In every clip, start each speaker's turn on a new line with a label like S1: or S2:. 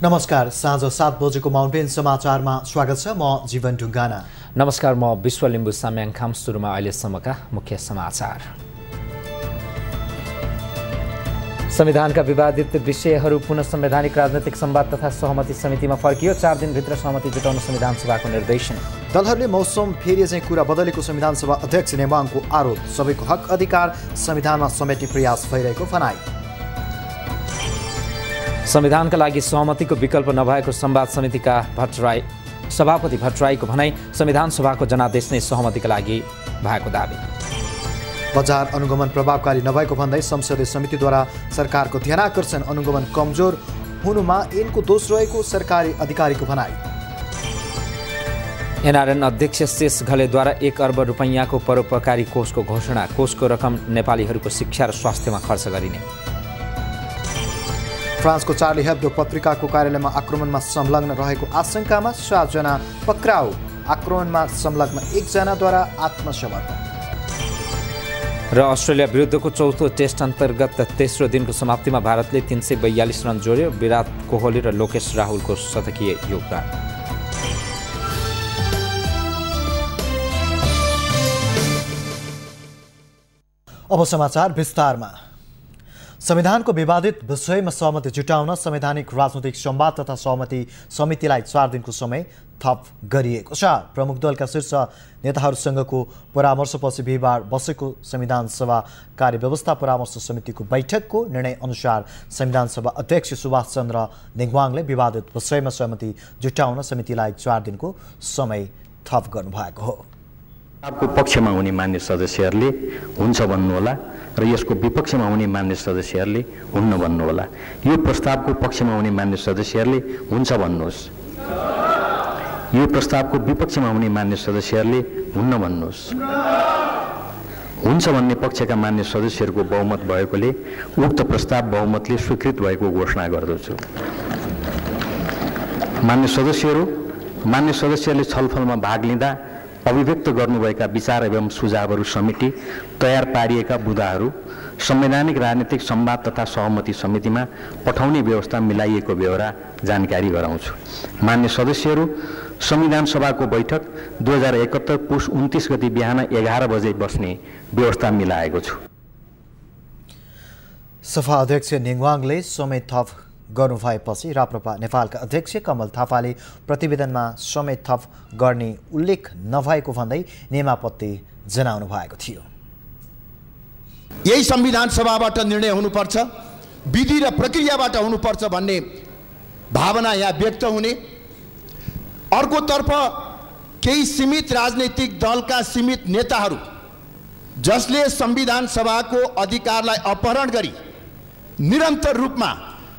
S1: नमस्कार, साँझ 7 बजेको माउन्टेन समाचारमा स्वागत छ। म जीवन ढुङ्गाना।
S2: नमस्कार, म विश्व लिम्बु साम्याङखाम। सुरुमा अहिलेसम्मका मुख्य समाचार। संविधानका विवादित विषयहरू पुनः संवैधानिक राजनैतिक संवाद तथा सहमति समितिमा फर्कियो। 4 दिनभित्र सहमति जुटाउन संविधान सभाको निर्देशन।
S1: दलहरूले मौसम फेरि चाहिँ कुरा बदलेको संविधान सभा अध्यक्ष नेवाङको आरोप। सबैको हक अधिकार संविधानमा समेट्ने प्रयास भइरहेको भनाई।
S2: संविधानका लागि सहमतिको विकल्प नभएको संवाद समितिका सभापति भट्टराईको भनाई। संविधान सभाको जनादेश नै सहमतिका लागि भएको दाबी।
S1: बजार अनुगमन प्रभावकारी नभएको भन्दै संसदीय समितिद्वारा सरकारको ध्यानाकर्षण अनुगमन कमजोर हुनुमा यिनको दोष रहेको सरकारी अधिकारीको भनाई।
S2: एनआरएन अध्यक्ष शेष घलेद्वारा 1 अर्ब रुपैयाँको परोपकारी कोषको घोषणा। कोषको रकम नेपालीहरूको शिक्षा र स्वास्थ्यमा खर्च गरिने।
S1: फ्रान्सको चार्ली हेब्डो पत्रिकाको कार्यालयमा आक्रमणमा संलग्न रहेको आशंकामा 7 जना पक्राउ। आक्रमणमा संलग्न 1 जनाद्वारा आत्मसमर्पण।
S2: र अस्ट्रेलिया विरुद्धको चौथो टेस्ट अन्तर्गत तेस्रो दिनको समाप्तिमा भारतले 342 रन जोड्यो। विराट कोहली र लोकेश राहुलको शतकीय योगदान।
S1: अब समाचार विस्तारमा। संविधानको विवादित विषयमा सहमति जुटाउन संवैधानिक राजनैतिक संवाद तथा सहमति समितिलाई 4 दिनको समय थप गरिएको छ। प्रमुख दलका शीर्ष नेताहरूसँगको परामर्शपछि बिहिबार बसेको संविधान सभा कार्यव्यवस्था परामर्श समितिको बैठकको निर्णय अनुसार संविधान सभा अध्यक्ष सुभाष चन्द्र नेवाङले विवादित विषयमा सहमति जुटाउन समितिलाई 4 दिनको समय थप गर्नुभएको हो।
S3: प्रस्तावको पक्षमा हुने मान्य सदस्यहरूले हुन्छ भन्नुहोला र यसको विपक्षमा हुने मान्य सदस्यहरूले हुन्न भन्नुहोला। यो प्रस्तावको पक्षमा हुने मान्य सदस्यहरूले हुन्छ भन्नुहोस्। यो प्रस्तावको विपक्षमा हुने मान्य सदस्यहरूले हुन्न भन्नुहोस्। हुन्छ भन्ने पक्षका मान्य सदस्यहरूको बहुमत भएकोले उक्त प्रस्ताव बहुमतले स्वीकृत भएको घोषणा गर्दछु। मान्य सदस्यहरूले छलफलमा भाग लिँदा अभिव्यक्त गर्नुभएका विचार एवं सुझावहरू समेटी तयार पारिएका बुँदाहरू संवैधानिक राजनीतिक संवाद तथा सहमति समितिमा पठाउने व्यवस्था मिलाइएको बेहोरा जानकारी गराउँछु। मान्य सदस्यहरू संविधान सभाको बैठक 2071 पुस 29 गति बिहान 11 बजे बस्ने व्यवस्था मिलाएको छु।
S1: सभा अध्यक्ष नेवाङले समय थप गर्नुभएपछि राप्रपा नेपालका अध्यक्ष कमल थापाले प्रतिवेदनमा समय थप गर्ने उल्लेख नभएको भन्दै नियमापत्ति जनाउनु भएको थियो।
S4: यही संविधान सभाबाट निर्णय हुनुपर्छ, विधि र प्रक्रियाबाट हुनुपर्छ भन्ने भावना यहाँ व्यक्त हुने। अर्कोतर्फ केही सीमित राजनैतिक दलका सीमित नेताहरू जसले संविधान सभाको अधिकारलाई अपहरण गरी निरन्तर रूपमा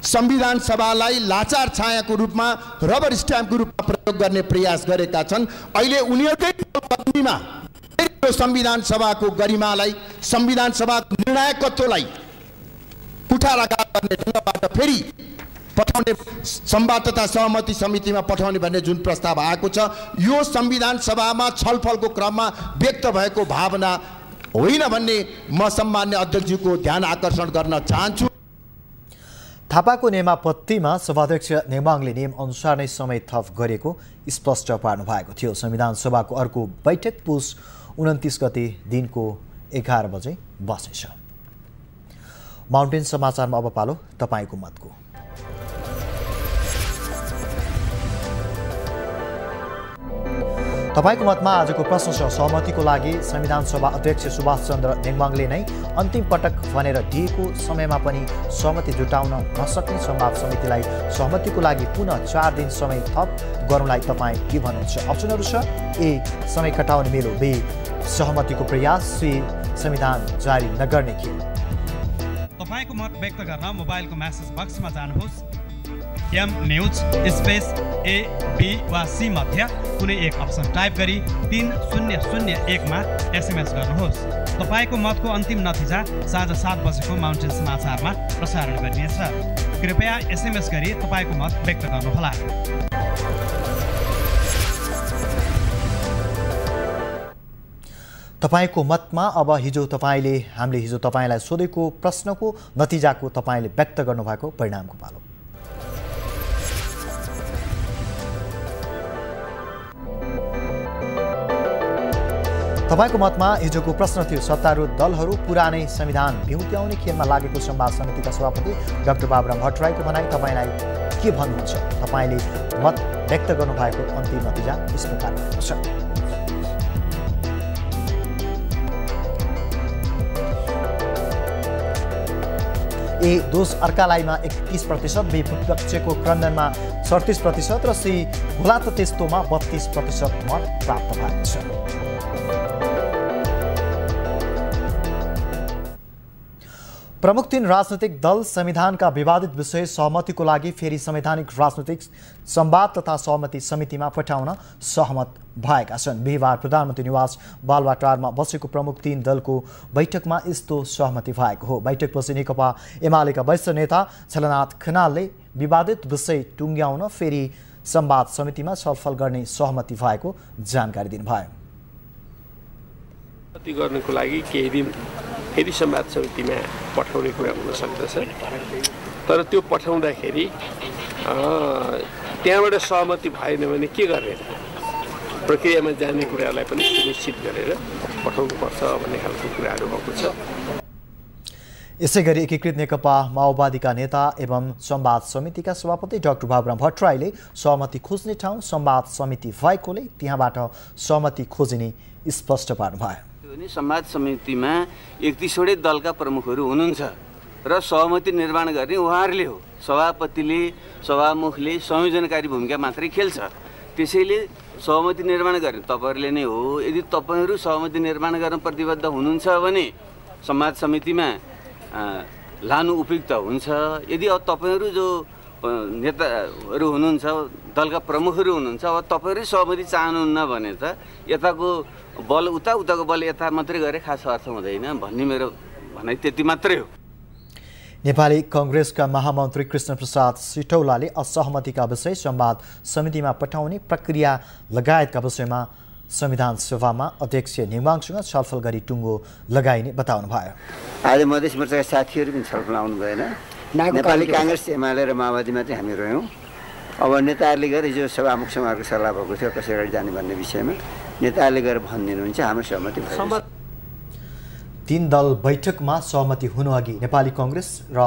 S4: संविधान सभालाई लाचार छायाको रूपमा रबर स्ट्याम्पको रूपमा प्रयोग गर्ने प्रयास गरेका छन्। अहिले उनीहरूकै पत्नीमा संविधान सभाको गरिमालाई, संविधान सभाको निर्णायकत्वलाई कुठाराघात गर्ने ढङ्गबाट फेरि पठाउने, संवाद तथा सहमति समितिमा पठाउने भन्ने जुन प्रस्ताव आएको छ, यो संविधान सभामा छलफलको क्रममा व्यक्त भएको भावना होइन भन्ने म सम्मान्य अध्यक्षज्यूको ध्यान आकर्षण गर्न चाहन्छु।
S1: थापाको नियमापत्तिमा सभाध्यक्ष नेवाङले नियम अनुसार नै समय थप गरेको स्पष्ट पार्नु भएको थियो। संविधान सभाको अर्को बैठक पुस 29 गते दिनको 11 बजे बसेछ। माउन्टेन समाचारमा अब पालो तपाईँको मतको। तपाईँको मतमा आजको प्रश्न छ, सहमतिको लागि संविधान सभा अध्यक्ष सुभाष चन्द्र नेवाङले नै अन्तिम पटक भनेर दिएको समयमा पनि सहमति जुटाउन नसक्ने संवाद समितिलाई सहमतिको लागि पुनः 4 दिन समय थप गर्नलाई तपाईँ के भन्नुहुन्छ? अप्सनहरू छ: ए समय घटाउने मेलो, बी सहमतिको प्रयास, सी संविधान जारी नगर्ने के।
S5: तपाईँको मत व्यक्त गर्न मोबाइलको मेसेज बक्समा जानुहोस्। M news space A B वा सी मध्ये कुनै एक अप्सन टाइप गरी 3001 मा एसएमएस गर्नुहोस्। तपाईँको मतको अन्तिम नतिजा साँझ 7 बजेको माउन्टेन समाचारमा प्रसारण गरिनेछ। कृपया एसएमएस गरी तपाईँको मत व्यक्त गर्नुहोला।
S1: तपाईँको मतमा अब हामीले हिजो तपाईँलाई सोधेको प्रश्नको नतिजाको तपाईँले व्यक्त गर्नुभएको परिणामको पालो। तपाईको मतमा हिजोको प्रश्न थियो सत्तारूढ दलहरू पुरानै संविधान भिउत्याउने खेलमा लागेको संवाद समितिका सभापति डाक्टर बाबुराम भट्टराईको भनाई। तपाईलाई के भन्नुहुन्छ? तपाईले मत व्यक्त गर्नुभएको अन्तिम नतिजा यस प्रकार रहेको छ। ए दोष अर्कालाईमा 31%, बी विपक्षको क्रन्दनमा 37% र सी भोला त त्यस्तोमा 32% मत प्राप्त भएको छ। प्रमुख 3 राजनैतिक दल संविधानका विवादित विषय सहमतिको लागि फेरि संवैधानिक राजनैतिक संवाद तथा सहमति समितिमा पठाउन सहमत भएका छन्। बिहिबार प्रधानमन्त्री निवास बालुवाटारमा बसेको प्रमुख 3 दलको बैठकमा यस्तो सहमति भएको हो। बैठकपछि नेकपा एमालेका वरिष्ठ नेता झलनाथ खनालले विवादित विषय टुङ्ग्याउन फेरि संवाद समितिमा छलफल गर्ने सहमति भएको जानकारी दिनुभयो।
S6: गर्नको लागि केही दिन फेरि संवाद समितिमा पठाउने कुरा हुन सक्दछ, तर त्यो पठाउँदाखेरि त्यहाँबाट सहमति भएन भने के गर्ने, प्रक्रियामा जाने कुरालाई पनि सुनिश्चित गरेर पठाउनुपर्छ भन्ने खालको कुराहरू भएको छ।
S1: यसैगरी एकीकृत नेकपा माओवादीका नेता एवं संवाद समितिका सभापति डाक्टर बाबुराम भट्टराईले सहमति खोज्ने ठाउँ संवाद समिति भएकोले त्यहाँबाट सहमति खोजिने स्पष्ट पार्नुभयो।
S7: संवाद समितिमा 31वटै दलका प्रमुखहरू हुनुहुन्छ र सहमति निर्माण गर्ने उहाँहरूले हो। सभापतिले सभामुखले संयोजनकारी भूमिका मात्रै खेल्छ। त्यसैले सहमति निर्माण गर्ने तपाईँहरूले नै हो। यदि तपाईँहरू सहमति निर्माण गर्न प्रतिबद्ध हुनुहुन्छ भने संवाद समितिमा लानु उपयुक्त हुन्छ। यदि अब तपाईँहरू जो नेताहरू हुनुहुन्छ, दलका प्रमुखहरू हुनुहुन्छ, अब तपाईँहरू सहमति चाहनुहुन्न भने त यताको बल उता, उताको बल यता मात्रै गरे खास अर्थ हुँदैन भन्ने मेरो भनाइ त्यति मात्रै हो।
S1: नेपाली कांग्रेसका महामन्त्री कृष्णप्रसाद सिटौलाले असहमतिका विषय संवाद समितिमा पठाउने प्रक्रिया लगायतका विषयमा संविधान सभामा अध्यक्ष नेवाङसँग छलफल गरी टुङ्गो लगाइने बताउनु भयो।
S8: आज मधेस मोर्चाका साथीहरू पनि छलफल आउनु भएन। नेपाली कांग्रेस, एमाले र माओवादीमा चाहिँ हामी रह्यौँ। अब नेताहरूले गएर हिजो सभामुखसँग उहाँहरूको सल्लाह भएको थियो कसरी अगाडि जाने भन्ने विषयमा नेताहरूले गएर भनिदिनुहुन्छ, हाम्रो सहमति भयो।
S1: 3 दल बैठकमा सहमति हुनुअघि नेपाली कांग्रेस र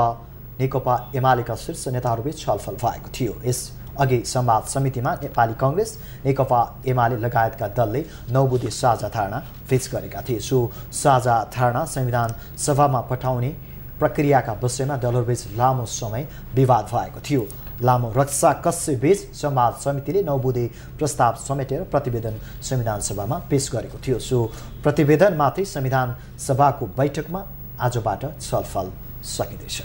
S1: नेकपा एमालेका शीर्ष नेताहरूबीच छलफल भएको थियो। यस अघि संवाद समितिमा नेपाली कांग्रेस, नेकपा एमाले लगायतका दलले 9 बुँदे साझा धारणा पेश गरेका थिए। सो साझा धारणा संविधान सभामा पठाउने प्रक्रियाका विषयमा दलहरूबीच लामो समय विवाद भएको थियो। लामो रक्षाकस्यबीच संवाद समितिले 9 बुँदे प्रस्ताव समेटेर प्रतिवेदन संविधान सभामा पेश गरेको थियो। सो प्रतिवेदनमाथि संविधान सभाको बैठकमा आजबाट छलफल सकिँदैछ।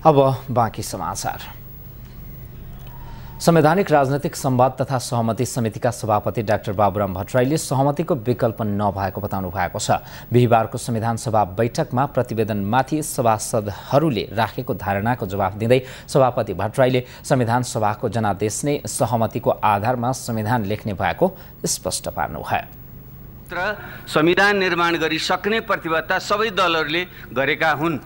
S2: अब बाँकी समाचार। संवैधानिक राजनैतिक संवाद तथा सहमति समितिका सभापति डाक्टर बाबुराम भट्टराईले सहमतिको विकल्प नभएको बताउनु भएको छ। बिहिबारको संविधान सभा बैठकमा प्रतिवेदनमाथि सभासदहरूले राखेको धारणाको जवाफ दिँदै सभापति भट्टराईले संविधान सभाको जनादेश नै सहमतिको आधारमा संविधान लेख्ने भएको स्पष्ट पार्नुभयो।
S7: संविधान निर्माण गरिसक्ने प्रतिबद्धता सबै दलहरूले गरेका हुन्।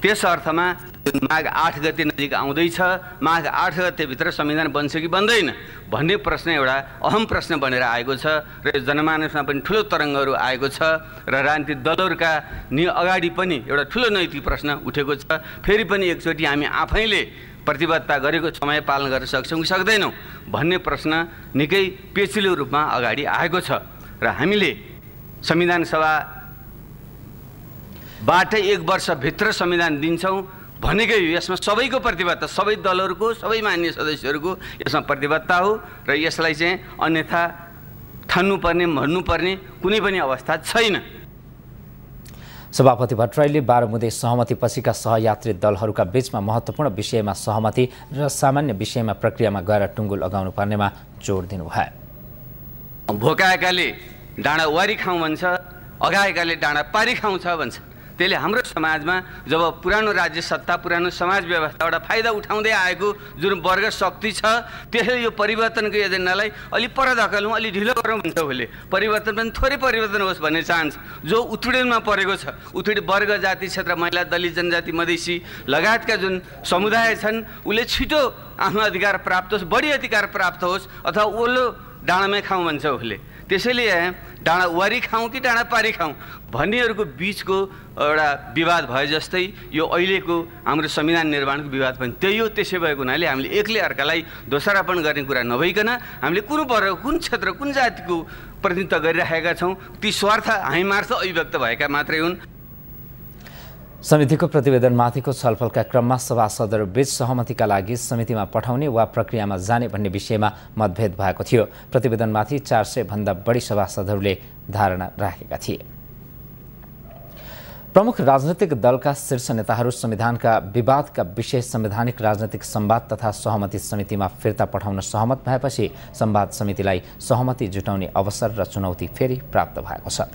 S7: त्यस अर्थमा माघ 8 गते नजिक आउँदैछ। माघ 8 गतेभित्र संविधान बन्छ कि बन्दैन भन्ने प्रश्न एउटा अहम प्रश्न बनेर आएको छ र जनमानसमा पनि ठुलो तरङ्गहरू आएको छ र राजनीतिक दलहरूका अगाडि पनि एउटा ठुलो नैतिक प्रश्न उठेको छ। फेरि पनि एकचोटि हामी आफैले प्रतिबद्धता गरेको समय पालन गर्न सक्छौँ कि सक्दैनौँ भन्ने प्रश्न निकै पेचिलो रूपमा अगाडि आएको छ र हामीले संविधान सभाबाट 1 वर्षभित्र संविधान दिन्छौँ भनेकै यसमा सबैको प्रतिबद्धता, सबै दलहरूको, सबै मान्य सदस्यहरूको यसमा प्रतिबद्धता हो र यसलाई चाहिँ अन्यथा ठान्नुपर्ने, भन्नुपर्ने कुनै पनि अवस्था छैन।
S2: सभापति भट्टराईले 12 बुँदे सहमतिपछिका सहयात्री दलहरूका बीचमा महत्त्वपूर्ण विषयमा सहमति र सामान्य विषयमा प्रक्रियामा गएर टुङ्गो लगाउनु पर्नेमा जोड दिनुभयो।
S7: भोकाएकाले डाँडा वारी खाउँ भन्छ, अगाएकाले डाँडा पारी खाउँछ भन्छ। त्यसले हाम्रो समाजमा जब पुरानो राज्य सत्ता, पुरानो समाज व्यवस्थाबाट फाइदा उठाउँदै आएको जुन वर्ग शक्ति छ त्यसले यो परिवर्तनको एजेन्डालाई अलि पर धकलौँ, अलि ढिलो गरौँ भन्छ। उसले परिवर्तन पनि थोरै परिवर्तन होस् भन्ने चाहन्छ। जो उत्पीडनमा परेको छ, उत्पीडित वर्ग, जाति क्षेत्र, महिला, दलित, जनजाति, मधेसी लगायतका जुन समुदाय छन् उसले छिटो आफ्नो अधिकार प्राप्त होस्, बढी अधिकार प्राप्त होस् अथवा ओल्लो डाँडामै खाउँ भन्छ उसले। त्यसैले डाँडा वारी खाउँ कि डाँडा पारी खाउँ भन्नेहरूको बिचको एउटा विवाद भए जस्तै यो अहिलेको हाम्रो संविधान निर्माणको विवाद पनि त्यही हो। त्यसै भएको हुनाले हामीले एकले अर्कालाई दोषारोपण गर्ने कुरा नभइकन हामीले कुन वर्ग, कुन क्षेत्र, कुन जातिको प्रतिनिधित्व गरिराखेका छौँ, ती स्वार्थ हामीमार्थ अभिव्यक्त भएका मात्रै हुन्।
S2: समितिको प्रतिवेदनमाथिको छलफलका क्रममा सभासदहरू बीच सहमतिका लागि समितिमा पठाउने वा प्रक्रियामा जाने भन्ने विषयमा मतभेद भएको थियो। प्रतिवेदनमाथि 400 भन्दा बढी सभासदहरूले धारणा राखेका थिए। प्रमुख राजनैतिक दलका शीर्ष नेताहरू संविधानका विवादका विषय संवैधानिक राजनैतिक संवाद तथा सहमति समितिमा फिर्ता पठाउन सहमत भएपछि संवाद समितिलाई सहमति जुटाउने अवसर र चुनौती फेरि प्राप्त भएको छ।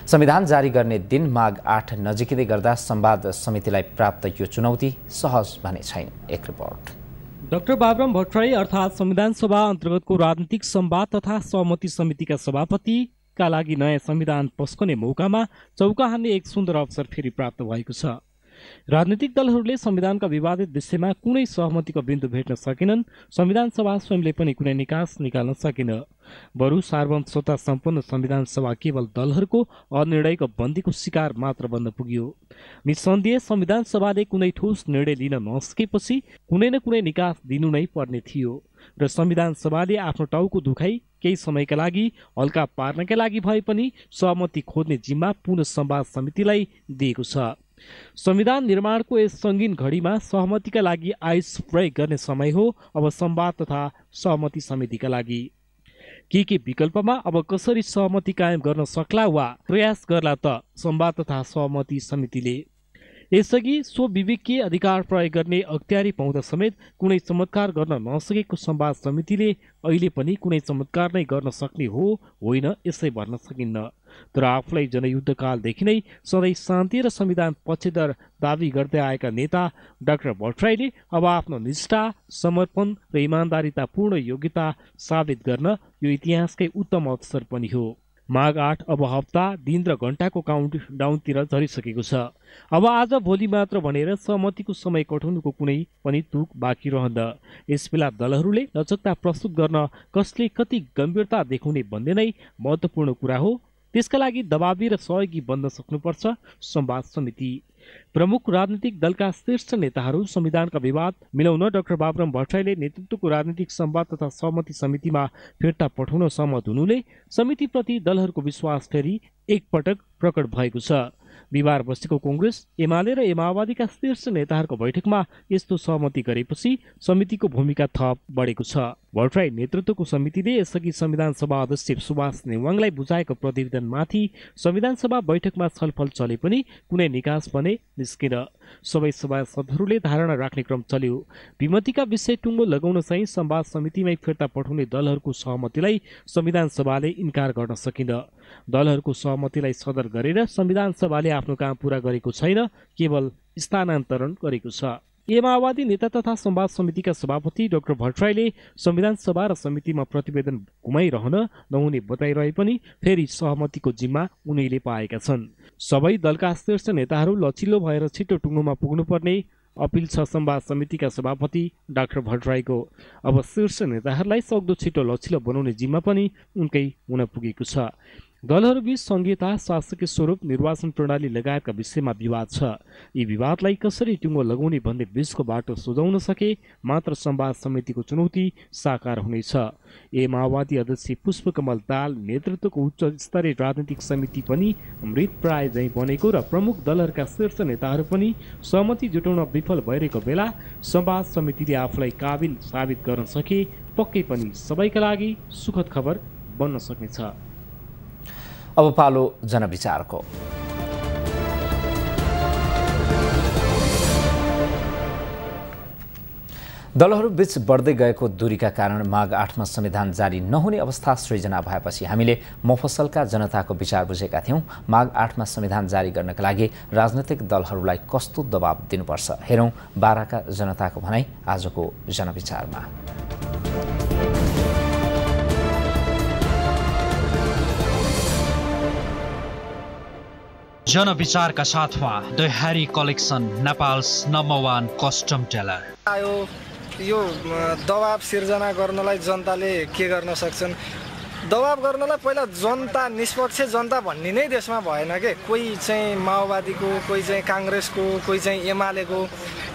S2: संविधान जारी गर्ने दिन माघ 8 नजिकिँदै गर्दा संवाद समितिलाई प्राप्त यो चुनौती सहज भने छैन। एक रिपोर्ट।
S9: डाक्टर बाबुराम भट्टराई अर्थात् संविधान सभा अन्तर्गतको राजनीतिक संवाद तथा सहमति समितिका सभापति का लागि नयाँ संविधान पस्कने मौकामा चौका हान्ने एक सुन्दर अवसर फेरि प्राप्त भएको छ। राजनीतिक दलहरूले संविधानका विवादित विषयमा कुनै सहमतिको बिन्दु भेट्न सकेनन्। संविधान सभा स्वयंले पनि कुनै निकास निकाल्न सकेन। बरु सार्वभौम सत्ता सम्पन्न संविधान सभा केवल दलहरूको अनिर्णयको बन्दीको शिकार मात्र बन्न पुग्यो। निसन्देह संविधान सभाले कुनै ठोस निर्णय लिन नसकेपछि कुनै न कुनै निकास दिनु नै पर्ने थियो र संविधान सभाले आफ्नो टाउको दुखाइ केही समयका लागि हल्का पार्नका लागि भए पनि सहमति खोज्ने जिम्मा पुनः संवाद समितिलाई दिएको छ। संविधान निर्माणको यस सङ्गीन घडीमा सहमतिका लागि आइस प्रयोग गर्ने समय हो अब संवाद तथा सहमति समितिका लागि। के विकल्पमा अब कसरी सहमति कायम गर्न सक्ला वा प्रयास गर्ला त संवाद तथा सहमति समितिले। यसअघि स्वविवेकीय अधिकार प्रयोग गर्ने अख्तियारी पाउँदा समेत कुनै चमत्कार गर्न नसकेको संवाद समितिले अहिले पनि कुनै चमत्कार नै गर्न सक्ने हो होइन यसै भन्न सकिन्न। तर आफूलाई जनयुद्धकालदेखि नै सधैँ शान्ति र संविधान पक्षधर दावी गर्दै आएका नेता डाक्टर भट्टराईले अब आफ्नो निष्ठा, समर्पण र इमान्दारितापूर्ण योग्यता साबित गर्न यो इतिहासकै उत्तम अवसर पनि हो। माघ 8 अब हप्ता, दिन र घण्टाको काउन्टडाउनतिर झरिसकेको छ। अब आज भोलि मात्र भनेर सहमतिको समय कटाउनुको कुनै पनि तुक बाँकी रहन्न। यसबेला दलहरूले लचकता प्रस्तुत गर्न कसले कति गम्भीरता देखाउने भन्ने नै महत्त्वपूर्ण कुरा हो। त्यसका लागि दबाबी र सहयोगी बन्न सक्नुपर्छ संवाद समिति। प्रमुख राजनीतिक दलका शीर्ष नेताहरू संविधानका विवाद मिलाउन डाक्टर बाबुराम भट्टराईले नेतृत्वको राजनीतिक संवाद तथा सहमति समितिमा फिर्ता पठाउन सहमत हुनुले समितिप्रति दलहरूको विश्वास फेरि एकपटक प्रकट भएको छ। बिहिबार बसेको कांग्रेस, एमाले र माओवादीका शीर्ष नेताहरूको बैठकमा यस्तो सहमति गरेपछि समितिको भूमिका थप बढेको छ। भट्टराई नेतृत्वको समितिले यसअघि संविधान सभा अध्यक्ष सुभाष नेवाङलाई बुझाएको प्रतिवेदनमाथि संविधान सभा बैठकमा छलफल चले पनि कुनै निकास भने निस्केन। सबै सभासदहरूले धारणा राख्ने क्रम चल्यो। विमतिका विषय टुङ्गो लगाउन चाहिँ संवाद समितिमै फिर्ता पठाउने दलहरूको सहमतिलाई संविधान सभाले इन्कार गर्न सकिन। दलहरूको सहमतिलाई सदर गरेर संविधान सभाले आफ्नो काम पूरा गरेको छैन, केवल स्थानान्तरण गरेको छ। माओवादी नेता तथा संवाद समितिका सभापति डाक्टर भट्टराईले संविधान सभा र समितिमा प्रतिवेदन घुमाइरहन नहुने बताइरहे पनि फेरि सहमतिको जिम्मा उनीले पाएका छन्। सबै दलका शीर्ष नेताहरू लचिलो भएर छिटो टुङ्गोमा पुग्नुपर्ने अपिल छ संवाद समितिका सभापति डाक्टर भट्टराईको। अब शीर्ष नेताहरूलाई सक्दो छिटो लचिलो बनाउने जिम्मा पनि उनकै हुन पुगेको छ। दलहरूबीच संघीयता, शासकीय स्वरूप, निर्वाचन प्रणाली लगायतका विषयमा विवाद छ। यी विवादलाई कसरी टुङ्गो लगाउने भन्ने बीचको बाटो सुझाउन सके मात्र संवाद समितिको चुनौती साकार हुनेछ। माओवादी अध्यक्ष पुष्पकमल दाहाल नेतृत्वको उच्च स्तरीय राजनीतिक समिति पनि मृतप्राय झैँ बनेको र प्रमुख दलहरूका शीर्ष नेताहरू पनि सहमति जुटाउन विफल भइरहेको बेला संवाद समितिले आफूलाई काबिल साबित गर्न सके पक्कै पनि सबैका लागि सुखद खबर बन्न सक्नेछ।
S2: अब पालो जनविचारको। दलहरूबीच बढ्दै गएको दूरीका कारण माघ 8 मा संविधान जारी नहुने अवस्था सृजना भएपछि हामीले मफसलका जनताको विचार बुझेका थियौं। माघ 8 मा संविधान जारी गर्नका लागि राजनैतिक दलहरूलाई कस्तो दबाब दिनुपर्छ, हेरौं बाराका जनताको भनाई आजको जनविचारमा।
S10: जनविचारका साथमा the Harry collection, Nepal's number 1 custom tailor.
S11: यो दबाब सिर्जना गर्नलाई जनताले के गर्न सक्छन्? दबाब गर्नलाई पहिला जनता निष्पक्ष जनता भन्ने नै देशमा भएन के कोही चाहिँ माओवादीको कोही चाहिँ काङ्ग्रेसको कोही चाहिँ एमालेको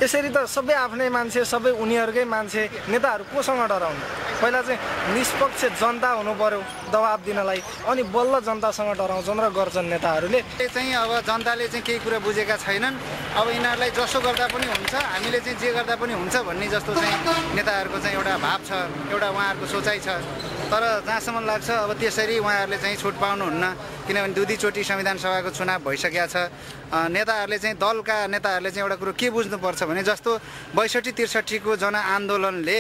S11: यसरी त सबै आफ्नै मान्छे सबै उनीहरूकै मान्छे नेताहरू कोसँग डराउनु पहिला चाहिँ निष्पक्ष जनता हुनु पर्यो दबाब दिनलाई अनि बल्ल जनतासँग डराउँछन् र गर्छन् नेताहरूले
S12: चाहिँ अब जनताले चाहिँ केही कुरा बुझेका छैनन् अब यिनीहरूलाई जसो गर्दा पनि हुन्छ हामीले चाहिँ जे गर्दा पनि हुन्छ भन्ने जस्तो चाहिँ नेताहरूको चाहिँ एउटा भाव छ एउटा उहाँहरूको सोचाइ छ तर जहाँसम्म लाग्छ अब त्यसरी उहाँहरूले चाहिँ छुट पाउनुहुन्न किनभने दुईचोटि संविधान सभाको चुनाव भइसकेको छ नेताहरूले चाहिँ दलका नेताहरूले चाहिँ एउटा कुरो के बुझ्नुपर्छ भने जस्तो 62-63को जनआन्दोलनले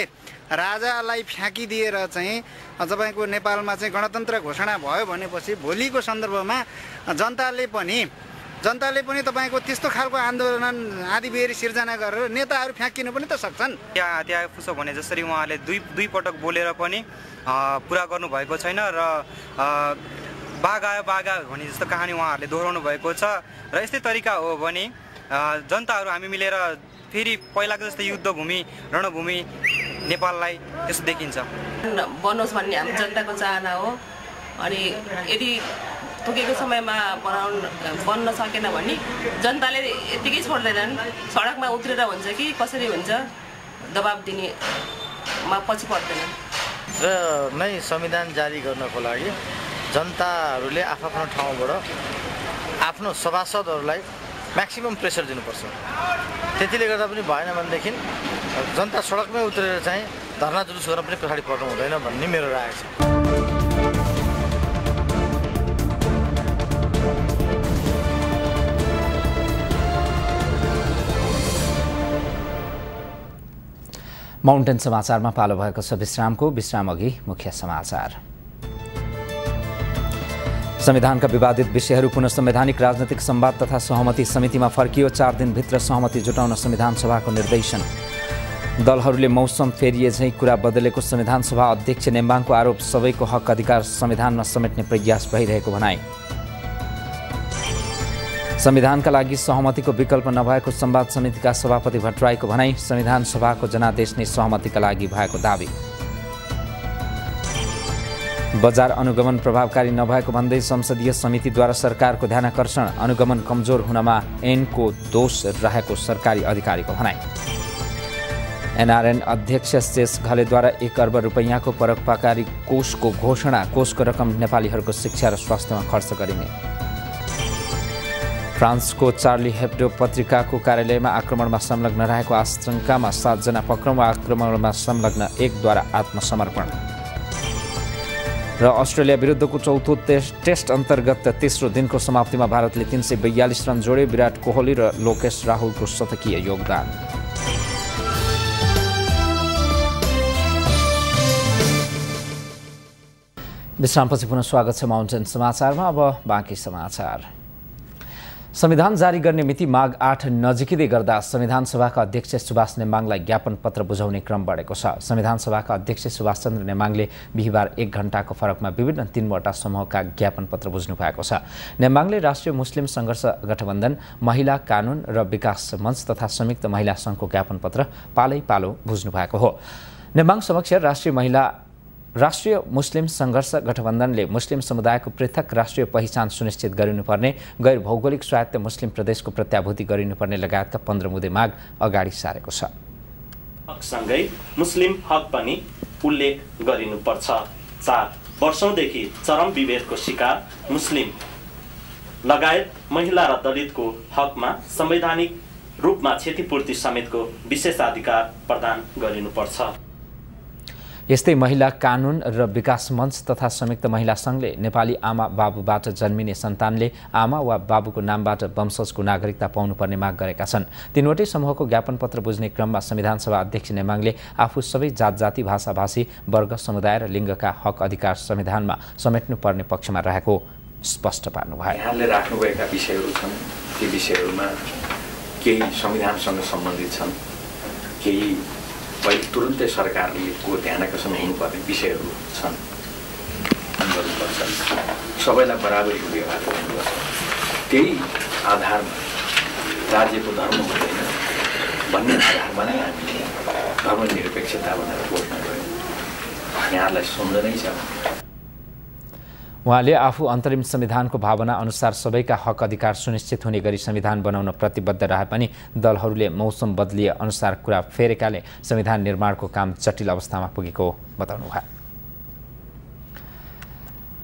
S12: राजालाई फ्याँकिदिएर चाहिँ तपाईँको नेपालमा चाहिँ गणतन्त्र घोषणा भयो भनेपछि भोलिको सन्दर्भमा जनताले पनि तपाईँको त्यस्तो खालको आन्दोलन आदिबेरी सिर्जना गरेर नेताहरू फ्याँकिनु पनि त सक्छन्।
S13: त्यहाँ हात्ती आयो फुसो भने जसरी उहाँले दुई पटक बोलेर पनि पुरा गर्नुभएको छैन र बाघ आयो भने जस्तो कहानी उहाँहरूले दोहोऱ्याउनु भएको छ र यस्तै तरिका हो भने जनताहरू हामी मिलेर फेरि पहिलाको जस्तै युद्धभूमि रणभूमि नेपाललाई त्यस्तो देखिन्छ
S14: बनोस् भन्ने हाम्रो जनताको चाहना हो अनि यदि तोकेको समयमा बन्न सकेन भने जनताले यतिकै छोड्दैनन् सडकमा उत्रेर हुन्छ कि कसरी हुन्छ दबाब दिनेमा पछि पर्दैन
S15: र नै संविधान जारी गर्नको लागि जनताहरूले आफ्नो ठाउँबाट आफ्नो सभासदहरूलाई म्याक्सिमम प्रेसर दिनुपर्छ त्यतिले गर्दा पनि भएन भनेदेखि जनता सडकमै उत्रेर चाहिँ धरना जुलुस गर्न पनि पछाडि पर्नु हुँदैन भन्ने मेरो राय छ।
S2: माउन्टेन समाचारमा पालो भएको छ विश्रामको विश्राम अघि मुख्य समाचार। संविधानका विवादित विषयहरू पुनः संवैधानिक राजनैतिक संवाद तथा सहमति समितिमा फर्कियो। 4 दिनभित्र सहमति जुटाउन संविधान सभाको निर्देशन। दलहरूले मौसम फेरिए झैं कुरा बदलेको संविधान सभा अध्यक्ष नेम्बाङको आरोप। सबैको हक अधिकार संविधानमा समेट्ने प्रयास भइरहेको भनाई। संविधानका लागि सहमतिको विकल्प नभएको संवाद समितिका सभापति भट्टराईको भनाई। संविधान सभाको जनादेश नै सहमतिका लागि भएको दावी। बजार अनुगमन प्रभावकारी नभएको भन्दै संसदीय समितिद्वारा सरकारको ध्यानाकर्षण। अनुगमन कमजोर हुनमा ऐनको दोष रहेको सरकारी अधिकारीको भनाई। एनआरएन अध्यक्ष शेष घलेद्वारा 1 अर्ब रुपैयाँको परोपकारी कोषको घोषणा। कोषको रकम नेपालीहरूको शिक्षा र स्वास्थ्यमा खर्च गरिने। फ्रान्सको चार्ली हेब्डो पत्रिकाको कार्यालयमा आक्रमणमा संलग्न रहेको आशंकामा 7 जना पक्राउ। आक्रमणमा संलग्न 1द्वारा आत्मसमर्पण। र अस्ट्रेलिया विरुद्धको चौथो टेस्ट अन्तर्गत तेस्रो दिनको समाप्तिमा भारतले 342 रन जोडे। विराट कोहली र लोकेश राहुलको शतकीय योगदान। विश्रामपछि पुनः स्वागत छ माउन्टेन समाचारमा। अब बाँकी समाचार। संविधान जारी गर्ने मिति माघ 8 नजिकिँदै गर्दा संविधान सभाका अध्यक्ष सुभाष नेम्बाङलाई ज्ञापन पत्र बुझाउने क्रम बढेको छ। संविधान सभाका अध्यक्ष सुभाष चन्द्र नेम्बाङले बिहिबार 1 घण्टाको फरकमा विभिन्न 3वटा समूहका ज्ञापन पत्र बुझ्नु भएको छ। नेम्बाङले राष्ट्रिय मुस्लिम संघर्ष गठबन्धन, महिला कानुन र विकास मञ्च तथा संयुक्त महिला सङ्घको ज्ञापन पत्र पालै पालो बुझ्नु भएको हो। नेम्बाङ समक्ष राष्ट्रिय मुस्लिम संघर्ष गठबन्धनले मुस्लिम समुदायको पृथक राष्ट्रिय पहिचान सुनिश्चित गरिनुपर्ने, गैर भौगोलिक स्वायत्त मुस्लिम प्रदेशको प्रत्याभूति गरिनुपर्ने लगायतका 15 मुद्दे माग अगाडि सारेको छ।
S16: हकसँगै मुस्लिम हक पनि उल्लेख गरिनुपर्छ। 4 वर्षौंदेखि चरम विभेदको शिकार मुस्लिम लगायत महिला र दलितको हकमा संवैधानिक रूपमा क्षतिपूर्ति समेतको विशेषाधिकार प्रदान गरिनुपर्छ।
S2: यस्तै महिला कानुन र विकास मञ्च तथा संयुक्त महिला सङ्घले नेपाली आमा बाबुबाट जन्मिने सन्तानले आमा वा बाबुको नामबाट वंशजको नागरिकता पाउनुपर्ने माग गरेका छन्। 3वटै समूहको ज्ञापन पत्र बुझ्ने क्रममा संविधान सभा अध्यक्ष नेम्बाङले आफू सबै जातजाति भाषाभाषी वर्ग समुदाय र लिङ्गका हक अधिकार संविधानमा समेट्नुपर्ने पक्षमा रहेको स्पष्ट पार्नुभयो।
S17: यहाँले राख्नुभएका विषयहरू छन्, ती विषयहरूमा केही संविधानसँग सम्बन्धित छन्, केही तुरुन्तै सरकारले ध्यानाकर्षण हुनुपर्ने विषयहरू छन्। सबैलाई बराबरीको व्यवहार गर्नुपर्छ। त्यही आधारमा राज्यको धर्म हुँदैन भन्ने आधारमा नै हामीले धर्मनिरपेक्षता भनेर घोषणा गऱ्यौँ। यहाँलाई सुन्दैनै छ।
S2: उहाँले आफू अन्तरिम संविधानको भावना अनुसार सबैका हक अधिकार सुनिश्चित हुने गरी संविधान बनाउन प्रतिबद्ध रहे पनि दलहरूले मौसम बदलिए अनुसार कुरा फेरेकाले संविधान निर्माणको काम जटिल अवस्थामा पुगेको बताउनुभयो।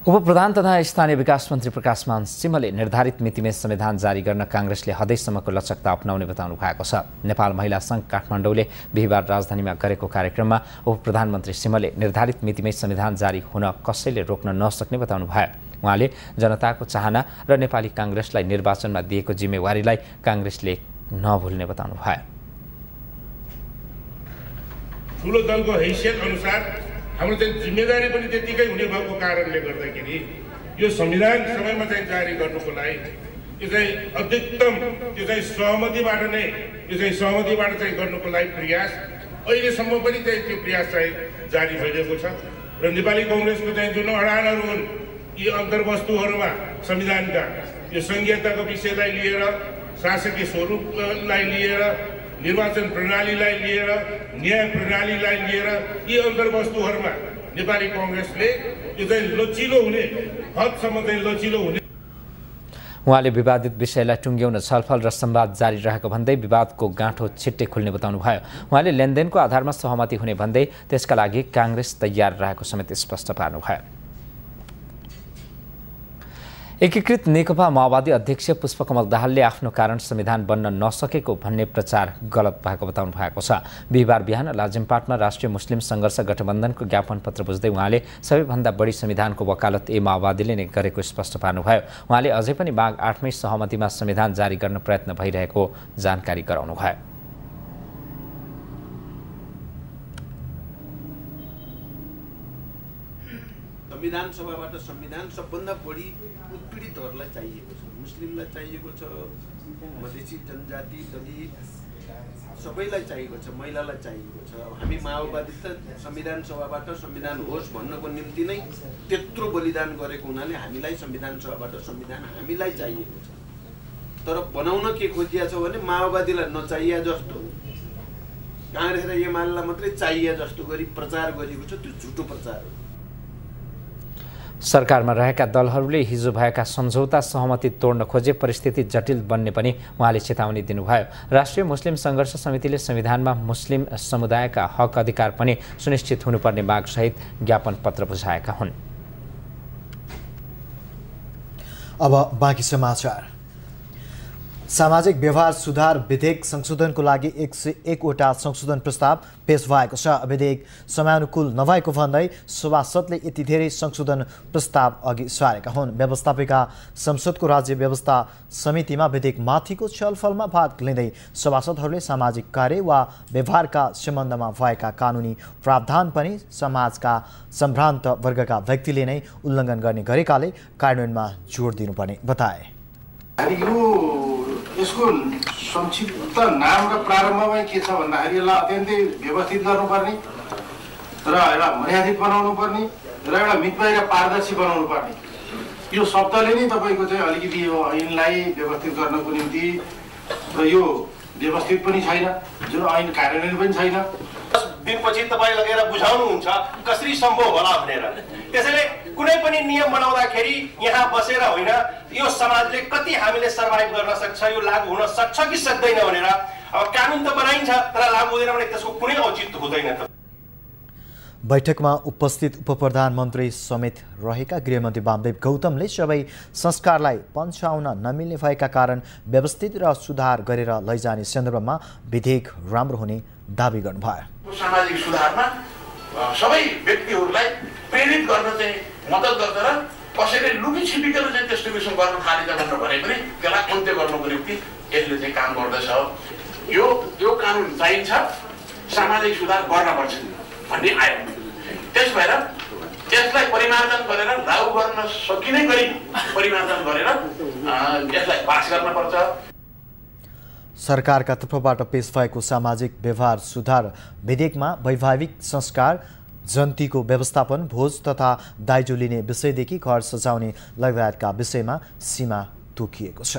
S2: उपप्रधान तथा स्थानीय विकास मन्त्री प्रकाशमान सिंहले निर्धारित मितिमै संविधान जारी गर्न कांग्रेसले हदैसम्मको लचकता अपनाउने बताउनु भएको छ। नेपाल महिला संघ काठमाडौँले बिहिबार राजधानीमा गरेको कार्यक्रममा उपप्रधानमन्त्री सिंहले निर्धारित मितिमै संविधान जारी हुन कसैले रोक्न नसक्ने बताउनुभयो। उहाँले जनताको चाहना र नेपाली कांग्रेसलाई निर्वाचनमा दिएको जिम्मेवारीलाई कांग्रेसले नभुल्ने बताउनुभयो।
S18: ठुलो दलको हैसियत अनुसार हाम्रो चाहिँ जिम्मेदारी पनि त्यतिकै हुने भएको कारणले गर्दाखेरि यो संविधान समयमा चाहिँ जारी गर्नुको लागि यो चाहिँ अधिकतम यो चाहिँ सहमतिबाट चाहिँ गर्नुको लागि प्रयास अहिलेसम्म पनि चाहिँ त्यो प्रयास चाहिँ जारी भइरहेको छ र नेपाली कांग्रेसको चाहिँ जुन अडानहरू हुन् यी अन्तर्वस्तुहरूमा संविधानका यो संघीयताको विषयलाई लिएर शासकीय स्वरूपलाई लिएर निर्वाचन प्रणालीलाई लिएर न्याय प्रणालीलाई लिएर यी अन्तर्वस्तुहरूमा नेपाली कांग्रेसले यो चाहिँ लचिलो हुने हदसम्म चाहिँ लचिलो हुने।
S2: उहाँले विवादित विषयलाई टुङ्ग्याउन छलफल र संवाद जारी रहेको भन्दै विवादको गाँठो छिट्टै खुल्ने बताउनुभयो। उहाँले लेनदेनको आधारमा सहमति हुने भन्दै त्यसका लागि कांग्रेस तयार रहेको समेत स्पष्ट पार्नुभयो। एकीकृत नेकपा माओवादी अध्यक्ष पुष्पकमल दाहालले आफ्नो कारण संविधान बन्न नसकेको भन्ने प्रचार गलत भएको बताउनु भएको छ। बिहिबार बिहान लाजिमपाटमा राष्ट्रिय मुस्लिम सङ्घर्ष गठबन्धनको ज्ञापन पत्र बुझ्दै उहाँले सबैभन्दा बढी संविधानको वकालत माओवादीले नै गरेको स्पष्ट पार्नुभयो। उहाँले अझै पनि माघ 8 मै सहमतिमा संविधान जारी गर्न प्रयत्न भइरहेको जानकारी गराउनुभयो।
S19: संविधान सभाबाट संविधान सबभन्दा बढी उत्पीडितहरूलाई चाहिएको छ, मुस्लिमलाई चाहिएको छ, मधेसी जनजाति दलित सबैलाई चाहिएको छ, महिलालाई चाहिएको छ। हामी माओवादी त संविधान सभाबाट संविधान होस् भन्नको निम्ति नै त्यत्रो बलिदान गरेको हुनाले हामीलाई संविधान सभाबाट संविधान हामीलाई चाहिएको छ। तर बनाउन के खोजिया छ भने माओवादीलाई नचाहिए जस्तो, कांग्रेस र एमालेलाई मात्रै चाहिए जस्तो गरी प्रचार गरिएको छ। त्यो झुटो प्रचार हो।
S2: सरकारमा रहेका दलहरूले हिजो भएका सम्झौता सहमति तोड्न खोजे परिस्थिति जटिल बन्ने पनि उहाँले चेतावनी दिनुभयो। राष्ट्रिय मुस्लिम सङ्घर्ष समितिले संविधानमा मुस्लिम समुदायका हक अधिकार पनि सुनिश्चित हुनुपर्ने मागसहित ज्ञापन पत्र बुझाएका हुन्।
S1: अब बाँकी समाचार। सामाजिक व्यवहार सुधार विधेयक संशोधनको लागि 101 वटा संशोधन प्रस्ताव पेश भएको छ। विधेयक समयानुकूल नभएको भन्दै सभासदले यति धेरै संशोधन प्रस्ताव अघि सारेका हुन्। व्यवस्थापिका संसदको राज्य व्यवस्था समितिमा विधेयकमाथिको छलफलमा भाग लिँदै सभासदहरूले सामाजिक कार्य वा व्यवहारका सम्बन्धमा भएका कानुनी प्रावधान पनि समाजका सम्भ्रान्त वर्गका व्यक्तिले नै उल्लङ्घन गर्ने गरेकाले कार्यान्वयनमा जोड दिनुपर्ने बताए।
S20: यसको संक्षिप्त नाम र प्रारम्भमै के छ भन्दाखेरि यसलाई अत्यन्तै व्यवस्थित गर्नुपर्ने र एउटा मर्यादित बनाउनु पर्ने र एउटा मितव्ययी र पारदर्शी बनाउनु पर्ने। यो शब्दले नै तपाईँको चाहिँ अलिकति यो ऐनलाई व्यवस्थित गर्नको निम्ति र यो व्यवस्थित पनि छैन, जुन ऐन कार्यान्वयन पनि छैन।
S21: 10 दिनपछि तपाईँ लगेर बुझाउनुहुन्छ कसरी सम्भव होला भनेर। त्यसैले कुनै पनि नियम बनाउँदाखेरि यहाँ बसेर होइन, यो समाजले कति हामीले सर्भाइभ गर्न सक्छ, यो लागू हुन सक्छ कि सक्दैन भनेर। अब कानुन त बनाइन्छ तर लागू हुँदैन भने त्यसको कुनै औचित्य हुँदैन त।
S1: बैठकमा उपस्थित उपप्रधानमन्त्री समेत रहेका गृहमन्त्री वामदेव गौतमले सबै संस्कारलाई पन्छाउन नमिल्ने भएका कारण व्यवस्थित र सुधार गरेर लैजाने सन्दर्भमा विधेयक राम्रो हुने दावी गर्नुभयो।
S20: सामाजिक सुधारमा सबै व्यक्तिहरूलाई प्रेरित गर्न चाहिँ मद्दत गर्छ र कसैले लुकी छिपिकन चाहिँ त्यस्तो किसिम गर्न थालिन्छ भनेर भने पनि त्यसलाई अन्त्य गर्नको निम्ति यसले चाहिँ काम गर्दछ। यो कानुन चाहिन्छ, सामाजिक सुधार गर्नुपर्छ भन्ने आयो। त्यस भएर त्यसलाई परिमार्जन गरेर लागू गर्न सकिने गरी परिमार्जन गरेर यसलाई पास गर्न पर्छ।
S1: सरकारका तर्फबाट पेश भएको सामाजिक व्यवहार सुधार विधेयकमा वैवाहिक संस्कार, जन्तीको व्यवस्थापन, भोज तथा दाइजो लिने विषयदेखि घर सजाउने लगायतका विषयमा सीमा तोकिएको छ।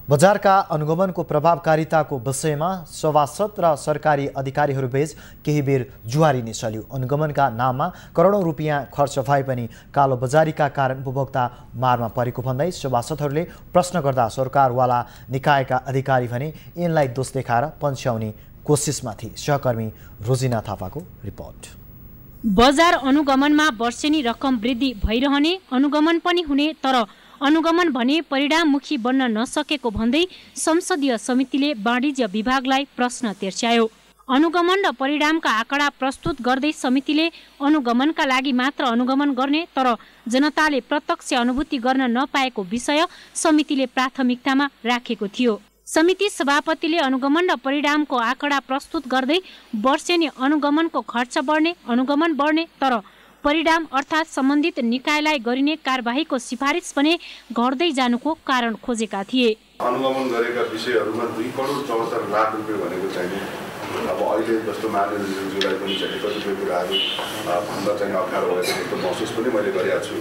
S1: बजारका अनुगमनको प्रभावकारिताको विषयमा सभासद र सरकारी अधिकारीहरूबीच केही बेर जुवारी चल्यो। अनुगमनका नाममा करोडौं रुपियाँ खर्च भए पनि कालो बजारीका कारण उपभोक्ता मारमा परेको भन्दै सभासदहरूले प्रश्न गर्दा सरकारवाला निकायका अधिकारी भने यिनलाई दोष देखाएर पन्छ्याउने कोसिसमा थिए। सहकर्मी रोजिना थापाको रिपोर्ट।
S3: बजार अनुगमनमा वर्षेनी रकम वृद्धि भइरहने, अनुगमन पनि हुने तर अनुगमन भने परिणाममुखी बन्न नसकेको भन्दै संसदीय समितिले वाणिज्य विभागलाई प्रश्न तेर्स्यायो। अनुगमन र परिणामका आँकडा प्रस्तुत गर्दै समितिले अनुगमनका लागि मात्र अनुगमन गर्ने तर जनताले प्रत्यक्ष अनुभूति गर्न नपाएको विषय समितिले प्राथमिकतामा राखेको थियो। समिति सभापतिले अनुगमन र परिणामको आँकडा प्रस्तुत गर्दै वर्षेनी अनुगमनको खर्च बढ्ने, अनुगमन बढ्ने तर परिणाम अर्थात् सम्बन्धित निकायलाई गरिने कारबाहीको सिफारिस पनि घट्दै जानुको कारण खोजेका थिए।
S22: अनुगमन गरेका विषयहरूमा 2 करोड 74 लाख रुपियाँ भनेको चाहिँ अब अहिले जस्तो माननीयज्यूलाई पनि चाहिँ कतिपय कुराहरू भन्दा चाहिँ अप्ठ्यारो भएको जस्तो महसुस पनि मैले गरेको छु।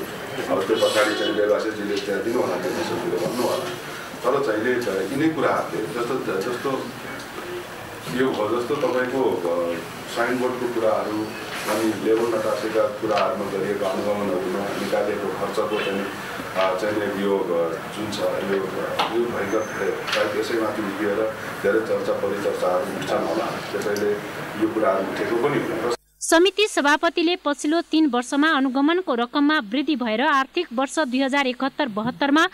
S22: अब त्यो पछाडि चाहिँ व्यवसायजीले त्यहाँ दिनु होला सजिलो भन्नु होला, तर चाहिँ यिनै कुराहरूले जस्तो यो जस्तो तपाईँको साइनबोर्डको कुराहरू अनि लेबर नटासेका कुराहरूमा गरिएका अनुगमनहरूमा निकालेको खर्चको चाहिँ यो जुन छ यो भयङ्कर सायद यसैमाथि उभिएर धेरै चर्चा परिचर्चाहरू हुन्छन् होला, त्यसैले यो कुराहरू उठेको पनि हुन्।
S3: समिति सभापतिले पछिल्लो 3 वर्षमा अनुगमनको रकममा वृद्धि भएर आर्थिक वर्ष 2071-72 मा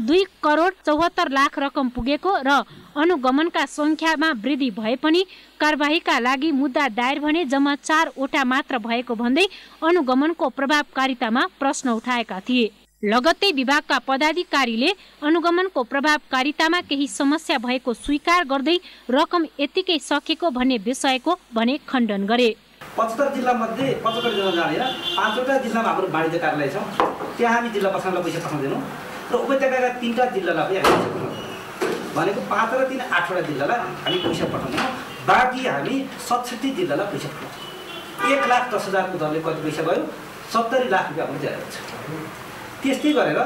S3: 2 करोड 74 लाख रकम पुगेको र अनुगमनका संख्यामा वृद्धि भए पनि कारबाहीका लागि मुद्दा दायर भने जम्मा 4 वटा मात्र भएको भन्दै अनुगमनको प्रभावकारितामा प्रश्न उठाएका थिए। लगत्तै विभागका पदाधिकारीले अनुगमनको प्रभावकारितामा केही समस्या भएको स्वीकार गर्दै रकम यतिकै सकेको भन्ने विषयको भने खण्डन गरे।
S23: 75 जिल्ला मध्ये 75 जिल्ला जानेर 5वटा जिल्लामा हाम्रो वाणिज्य कार्यालय छ, त्यहाँ हामी जिल्ला प्रशासनलाई पैसा पठाउँदैनौँ र उपत्यकाका 3टा जिल्लालाई पनि हामी पैसा पठाउँदैनौँ भनेको 5 र 3 8वटा जिल्लालाई हामी पैसा पठाउँदैनौँ, बाँकी हामी 67 जिल्लालाई पैसा पठाउँछौँ। 1,10,000 को दरले कति पैसा गयो? 70 लाख रुपियाँ पनि जाएको छ। त्यस्तै गरेर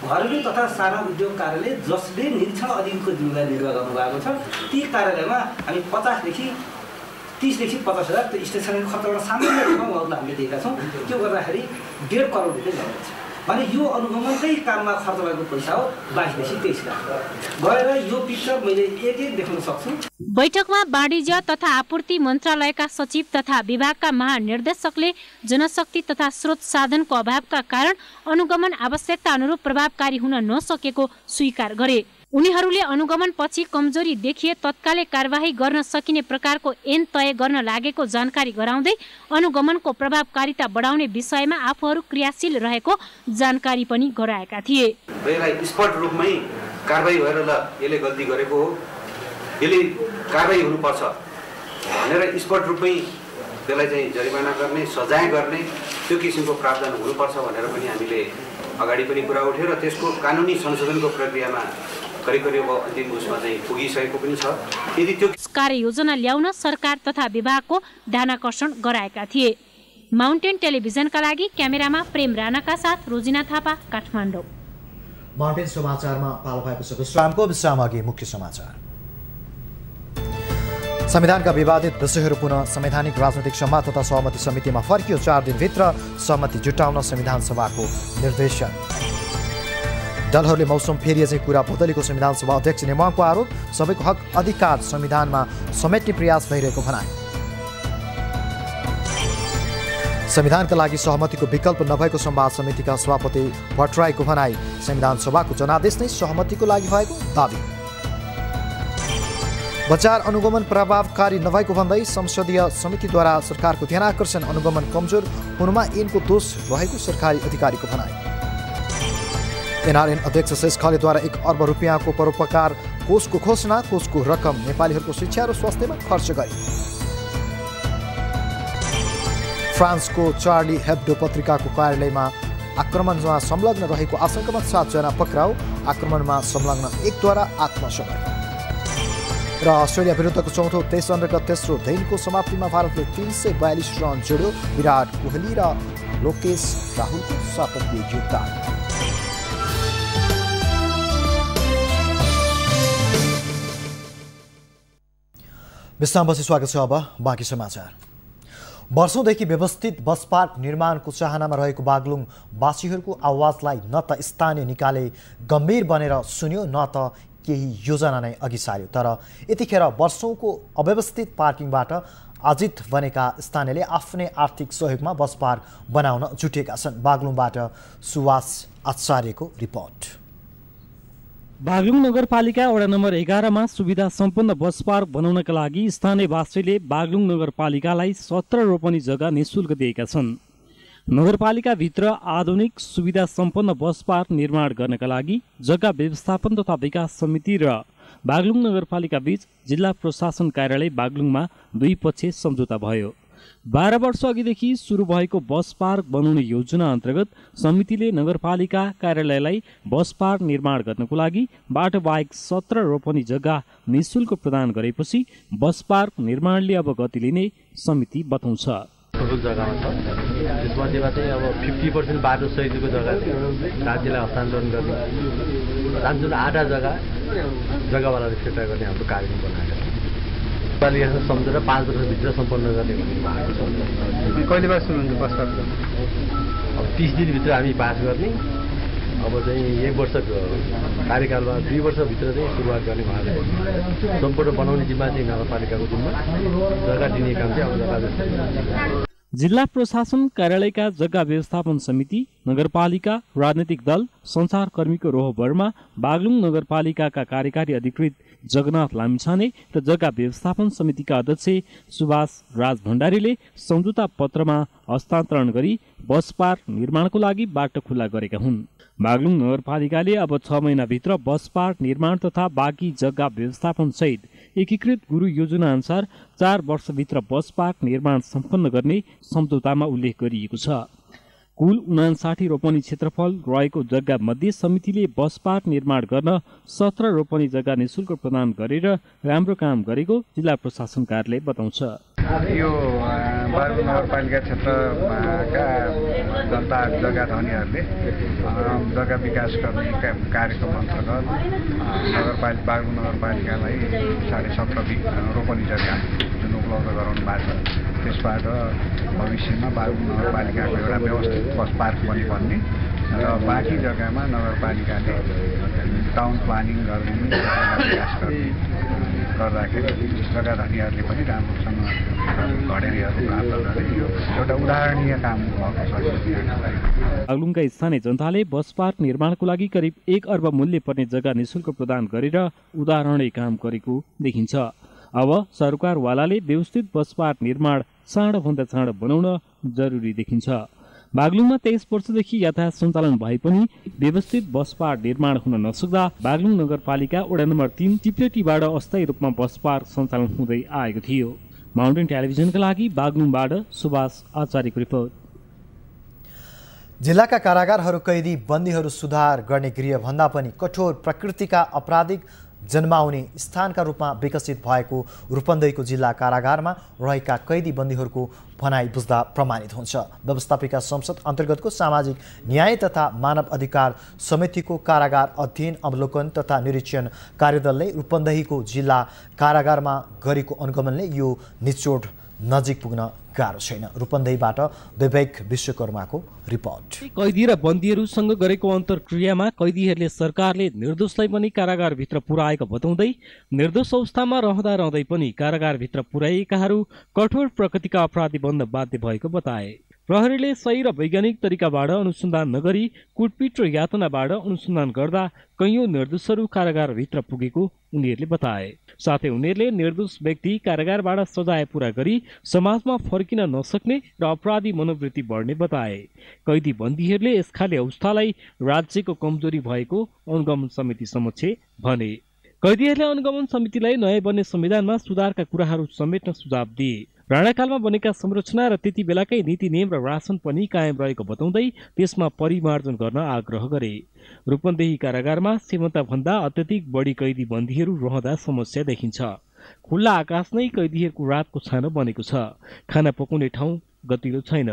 S23: घरेलु तथा साना उद्योग कार्यालय जसले निरीक्षण अधिनको जिम्मेवारी निर्वाह गर्नुभएको छ ती कार्यालयमा हामी 50 देखि 50,000 त्यो स्टेसनरी खर्च गर्न सामान्य रूपमा उहाँहरूलाई हामीले दिएका छौँ। त्यो गर्दाखेरि 1.5 करोड रुपियाँ जान्छ भने यो अनुगमनकै काममा खर्च भएको पैसा हो 22 देखि 23 लाख गएर यो पिक्चर मैले एक देखाउन सक्छु।
S3: बैठकमा वाणिज्य तथा आपूर्ति मन्त्रालयका सचिव तथा विभागका महानिर्देशकले जनशक्ति तथा स्रोत साधनको अभावका कारण अनुगमन आवश्यकता अनुरूप प्रभावकारी हुन नसकेको स्वीकार गरे। उनीहरूले अनुगमन पछि कमजोरी देखिए तत्कालै कारबाही गर्न सकिने प्रकारको ऐन तय गर्न लागेको जानकारी गराउँदै अनुगमनको प्रभावकारिता बढाउने विषयमा आफूहरू क्रियाशील रहेको जानकारी पनि गराएका थिए।
S24: यसलाई स्पष्ट रूपमै कारबाही भएर ल यसले गल्ती गरेको हो, यसले कारबाही हुनुपर्छ भनेर स्पष्ट रूपमै त्यसलाई चाहिँ जरिमाना गर्ने, सजाय गर्ने त्यो किसिमको प्रावधान हुनुपर्छ भनेर पनि हामीले अगाडि पनि कुरा उठेर त्यसको कानुनी संशोधनको प्रक्रियामा करिब अन्तिम उसमा चाहिँ पुगिसकेको पनि छ। यदि त्यो
S3: कार्ययोजना ल्याउन सरकार तथा विभागको ध्यानाकर्षण गराएका थिए। माउन्टेन टेलिभिजनका लागि क्यामेरामा प्रेम राणाका साथ रोजिना थापा, काठमाडौँ।
S1: माउन्टेन समाचारमा पालो भएको छ विश्रामको। विश्राम अघि मुख्य समाचार। संविधानका विवादित विषयहरू पुनः संवैधानिक राजनैतिक संवाद तथा सहमति समितिमा फर्कियो। 4 दिनभित्र सहमति जुटाउन संविधान सभाको निर्देशन। दलहरूले मौसम फेरिए चाहिँ कुरा बदलेको संविधान सभा अध्यक्ष नेमाङको आरोप। सबैको हक अधिकार संविधानमा समेट्ने प्रयास भइरहेको भनाइ। संविधानका लागि सहमतिको विकल्प नभएको संवाद समितिका सभापति भट्टराईको भनाइ। संविधान सभाको जनादेश नै सहमतिको लागि भएको दावी। बजार अनुगमन प्रभावकारी नभएको भन्दै संसदीय समितिद्वारा सरकारको ध्यानाकर्षण अनुगमन कमजोर हुनुमा यिनको दोष रहेको सरकारी अधिकारीको भनाइ। एनआरएन अध्यक्ष शेष खलेद्वारा 1 अर्ब रुपियाँको परोपकार कोषको घोषणा। कोषको रकम नेपालीहरूको शिक्षा र स्वास्थ्यमा खर्च गरे। फ्रान्सको चार्ली हेब्डो पत्रिकाको कार्यालयमा आक्रमणमा संलग्न रहेको आशंकामा 7 जना पक्राउ। आक्रमणमा संलग्न 1 द्वारा आत्मसमर्पण। र अस्ट्रेलिया विरुद्धको चौथो टेस्ट अन्तर्गत तेस्रो दिनको समाप्तिमा भारतले 342 रन जोड्यो। विराट कोहली र लोकेश राहुलको शतकीय योगदान। विश्रामपछि स्वागत छ। अब बाँकी समाचार। वर्षौंदेखि व्यवस्थित बस पार्क निर्माणको चाहनामा रहेको बागलुङ वासीहरूको आवाजलाई न त स्थानीय निकायले गम्भीर बनेर सुन्यो न त केही योजना नै अघि सार्यो। तर यतिखेर वर्षौंको अव्यवस्थित पार्किङबाट अजित बनेका स्थानीयले आफ्नै आर्थिक सहयोगमा बस पार्क बनाउन जुटेका छन्। बागलुङबाट सुवास आचार्यको रिपोर्ट।
S9: बागलुङ नगरपालिका वडा नम्बर 11 मा सुविधा सम्पन्न बस पार्क बनाउनका लागि स्थानीयवासीले बागलुङ नगरपालिकालाई 17 रोपनी जग्गा निःशुल्क दिएका छन्। नगरपालिकाभित्र आधुनिक सुविधा सम्पन्न बस पार्क निर्माण गर्नका लागि जग्गा व्यवस्थापन तथा विकास समिति र बागलुङ नगरपालिका बीच जिल्ला प्रशासन कार्यालय बागलुङमा दुई पक्ष सम्झौता भयो। 12 वर्ष अघिदेखि सुरु भएको बस पार्क बनाउने योजना अन्तर्गत समितिले नगरपालिका कार्यालयलाई बस पार्क निर्माण गर्नको लागि बाटो बाहेक 17 रोपनी जग्गा निःशुल्क प्रदान गरेपछि बस पार्क निर्माणले अब गति लिने समिति बताउँछ।
S4: जग्गामा छ त्यसमध्येमा चाहिँ अब 50% बाटो सहितको जग्गा राज्यलाई हस्तान्तरण गर्ने जुन आधा जग्गावालाले फिर्ता गर्ने हाम्रो कार्यक्रम बनाएको छ। पालिकासँग सम्झेर 5 वर्षभित्र सम्पन्न गर्ने भन्ने भएको छ। कहिले पास हुनुहुन्छ बस पार्क? अब 30 दिनभित्र हामी पास गर्ने। अब चाहिँ 1 वर्ष कार्यकालमा 2 वर्षभित्र चाहिँ सुरुवात गर्ने उहाँले सम्पूर्ण बनाउने जिम्मा चाहिँ नगरपालिकाको जिम्मा, जग्गा दिने काम चाहिँ अब जग्गा
S9: जिल्ला प्रशासन कार्यालयका जग्गा व्यवस्थापन समिति, नगरपालिका, राजनीतिक दल, सञ्चारकर्मीको रोह वर्मा, बागलुङ नगरपालिकाका कार्यकारी अधिकृत जगन्नाथ लामिछाने र जग्गा व्यवस्थापन समितिका अध्यक्ष सुभाष राज भण्डारीले सम्झौता पत्रमा हस्तान्तरण गरी बस पार्क निर्माणको लागि बाटो खुल्ला गरेका हुन्। बागलुङ नगरपालिकाले अब 6 महिनाभित्र बस पार्क निर्माण तथा बाँकी जग्गा व्यवस्थापन सहित एकीकृत गुरु योजना अनुसार 4 वर्षभित्र बस पार्क निर्माण सम्पन्न गर्ने सम्झौतामा उल्लेख गरिएको छ। कुल 59 रोपनी क्षेत्रफल रहेको जग्गा मध्ये समितिले बस पार्क निर्माण गर्न 17 रोपनी जग्गा निःशुल्क प्रदान गरेर राम्रो काम गरेको जिल्ला प्रशासन कार्यालय बताउँछ।
S5: यो बागलुङ नगरपालिका क्षेत्रका जनता जग्गा धनीहरूले जग्गा विकास गर्ने कार्यक्रम अन्तर्गत बागलुङ नगरपालिकालाई 17.5 रोपनी जग्गा जुन उपलब्ध गराउनु भएको छ। त्यसबाट भविष्यमा बागलुङ नगरपालिकाको एउटा व्यवस्थित बस पार्क पनि बन्ने र बाँकी जग्गामा नगरपालिकाले टाउन प्लानिङ गर्ने विकास गर्ने गर्दाखेरि जग्गा धनीहरूले पनि राम्रोसँग घडेरीहरू प्राप्त गरे। यो एउटा उदाहरणीय काम भएको छ।
S9: बागलुङका स्थानीय जनताले बस पार्क निर्माणको लागि करिब 1 अर्ब मूल्य पर्ने जग्गा निःशुल्क प्रदान गरेर उदाहरणीय काम गरेको देखिन्छ। अब सरकारवालाले व्यवस्थित बस पार्क निर्माण चाँडोभन्दा चाँडो बनाउन जरुरी देखिन्छ। बागलुङमा 23 वर्षदेखि यातायात सञ्चालन भए पनि व्यवस्थित बस पार्क निर्माण हुन नसक्दा बागलुङ नगरपालिका वडा नम्बर 3 चिप्लेटीबाट अस्थायी रूपमा बस पार्क सञ्चालन हुँदै आएको थियो। माउन्टेन टेलिभिजनका लागि बागलुङबाट सुभाष आचार्यको रिपोर्ट।
S1: जिल्लाका कारागारहरू कैदी बन्दीहरू सुधार गर्ने गृह भन्दा पनि कठोर प्रकृतिका अपराधिक जन्माउने स्थानका रूपमा विकसित भएको रूपन्देहीको जिल्ला कारागारमा रहेका कैदी बन्दीहरूको भनाइ बुझ्दा प्रमाणित हुन्छ। व्यवस्थापिका संसद अन्तर्गतको सामाजिक न्याय तथा मानव अधिकार समितिको कारागार अध्ययन अवलोकन तथा निरीक्षण कार्यदलले रूपन्देहीको जिल्ला कारागारमा गरेको अनुगमनले यो निचोड नजिक पुग्न गाह्रो छैन। रूपन्देहीबाट विवेक विश्वकर्माको रिपोर्ट।
S9: कैदी र बन्दीहरूसँग गरेको अन्तर्क्रियामा कैदीहरूले सरकारले निर्दोषलाई पनि कारागारभित्र पुर्याएको बताउँदै निर्दोष अवस्थामा रहँदै पनि कारागारभित्र पुर्याइएकाहरू कठोर प्रकृतिका अपराधी बन्न बाध्य भएको बताए। प्रहरीले सही र वैज्ञानिक तरिकाबाट अनुसन्धान नगरी कुटपिट र यातनाबाट अनुसन्धान गर्दा कैयौं निर्दोषहरू कारागारभित्र पुगेको उनीहरूले बताए। साथै उनीहरूले निर्दोष व्यक्ति कारागारबाट सजाय पूरा गरी समाजमा फर्किन नसक्ने र अपराधी मनोवृत्ति बढ्ने बताए। कैदी बन्दीहरूले यसखाले अवस्थालाई राज्यको कमजोरी भएको अनुगमन समिति समक्ष भने। कैदीहरूले अनुगमन समितिलाई नयाँ बन्ने संविधानमा सुधारका कुराहरू समेट्न सुझाव दिए। राणाकालमा बनेका संरचना र त्यति बेलाकै नीति नियम र रासन पनि कायम रहेको बताउँदै त्यसमा परिमार्जन गर्न आग्रह गरे। रूपन्देही कारागारमा सीमान्तभन्दा अत्यधिक बढी कैदी बन्दीहरू रहँदा समस्या देखिन्छ। खुल्ला आकाश नै कैदीहरूको रातको छानो बनेको छ। खाना पकाउने ठाउँ गतिलो छैन।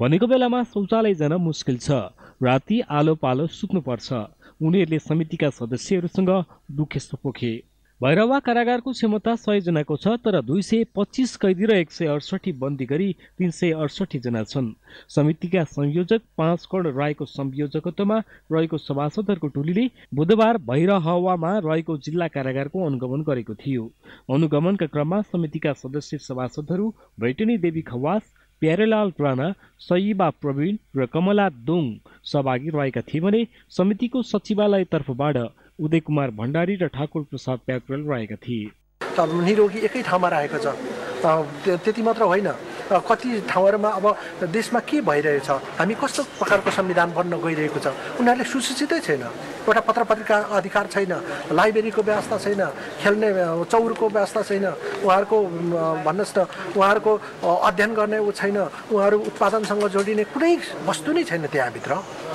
S9: भनेको बेलामा शौचालय जान मुस्किल छ। राति आलो पालो सुत्नुपर्छ। उनीहरूले समितिका सदस्यहरूसँग दुखेसो पोखे। भैरवा कारागारको क्षमता 100 जनाको छ, तर 225 कैदी र 168 बन्दी गरी 368 जना छन्। समितिका संयोजक 5 करोड राईको संयोजकत्वमा रहेको सभासदहरूको टोलीले बुधबार भैरहवामा रहेको जिल्ला कारागारको अनुगमन गरेको थियो। अनुगमनका क्रममा समितिका सदस्य सभासदहरू बैठनी देवी खवास, प्यारेलाल राणा, सयिबा प्रवीण र कमला दोङ सहभागी रहेका थिए भने समितिको सचिवालय तर्फबाट उदय कुमार भण्डारी र ठाकुर प्रसाद प्याकुरेल रहेका थिए।
S6: निरोगी एकै ठाउँमा रहेको छ, त्यति मात्र होइन, कति ठाउँहरूमा अब देशमा के भइरहेछ, हामी कस्तो प्रकारको संविधान बन्न गइरहेको छ उनीहरूले सुसूचितै छैन। एउटा पत्र पत्रिका अधिकार छैन, लाइब्रेरीको व्यवस्था छैन, खेल्ने चौरको व्यवस्था छैन, उहाँहरूको भन्नुहोस् न उहाँहरूको अध्ययन गर्ने छैन, उहाँहरू उत्पादनसँग जोडिने कुनै वस्तु नै छैन त्यहाँभित्र।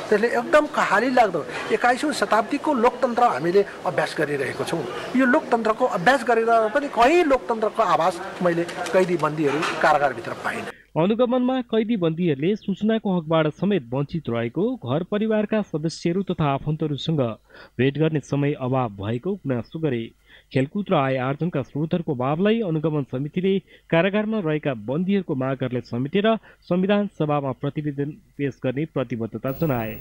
S6: त्यसले एकदम कहाली लाग्दो 21औं शताब्दीको लोकतन्त्र हामीले अभ्यास गरिरहेको छौँ। यो लोकतन्त्रको अभ्यास गरेर पनि कहीँ लोकतन्त्रको आभास मैले कैदी बन्दीहरू कारागारभित्र पाइनँ।
S9: अनुगमनमा कैदी बन्दीहरूले सूचनाको हकबाट समेत वञ्चित रहेको, घर परिवारका सदस्यहरू तथा आफन्तहरूसँग भेट गर्ने समय अभाव भएको गुनासो गरे। खेलकुद र आय आर्जनका स्रोतहरूको अभावलाई अनुगमन समितिले कारागारमा रहेका बन्दीहरूको मागहरूलाई समेटेर संविधान सभामा प्रतिवेदन पेश गर्ने प्रतिबद्धता जनाए।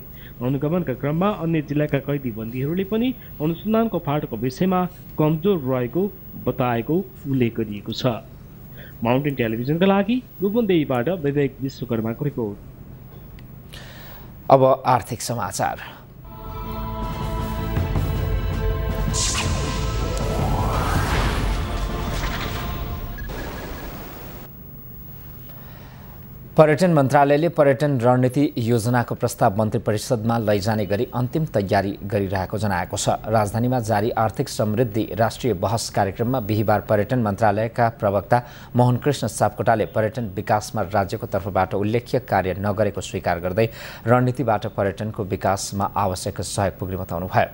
S9: अनुगमनका क्रममा अन्य जिल्लाका कैदी बन्दीहरूले पनि अनुसन्धानको फाटोको विषयमा कमजोर रहेको बताएको उल्लेख गरिएको छ। माउन्टेन टेलिभिजनका लागि रूपन्देहीबाट विवेक विश्वकर्माको रिपोर्ट।
S2: अब आर्थिक समाचार। पर्यटन मन्त्रालयले पर्यटन रणनीति योजनाको प्रस्ताव मन्त्री परिषदमा लैजाने गरी अन्तिम तयारी गरिरहेको जनाएको छ। राजधानीमा जारी आर्थिक समृद्धि राष्ट्रिय बहस कार्यक्रममा बिहिबार पर्यटन मन्त्रालयका प्रवक्ता मोहन कृष्ण सापकोटाले पर्यटन विकासमा राज्यको तर्फबाट उल्लेख्य कार्य नगरेको स्वीकार गर्दै रणनीतिबाट पर्यटनको विकासमा आवश्यक सहयोग पुग्ने बताउनुभयो।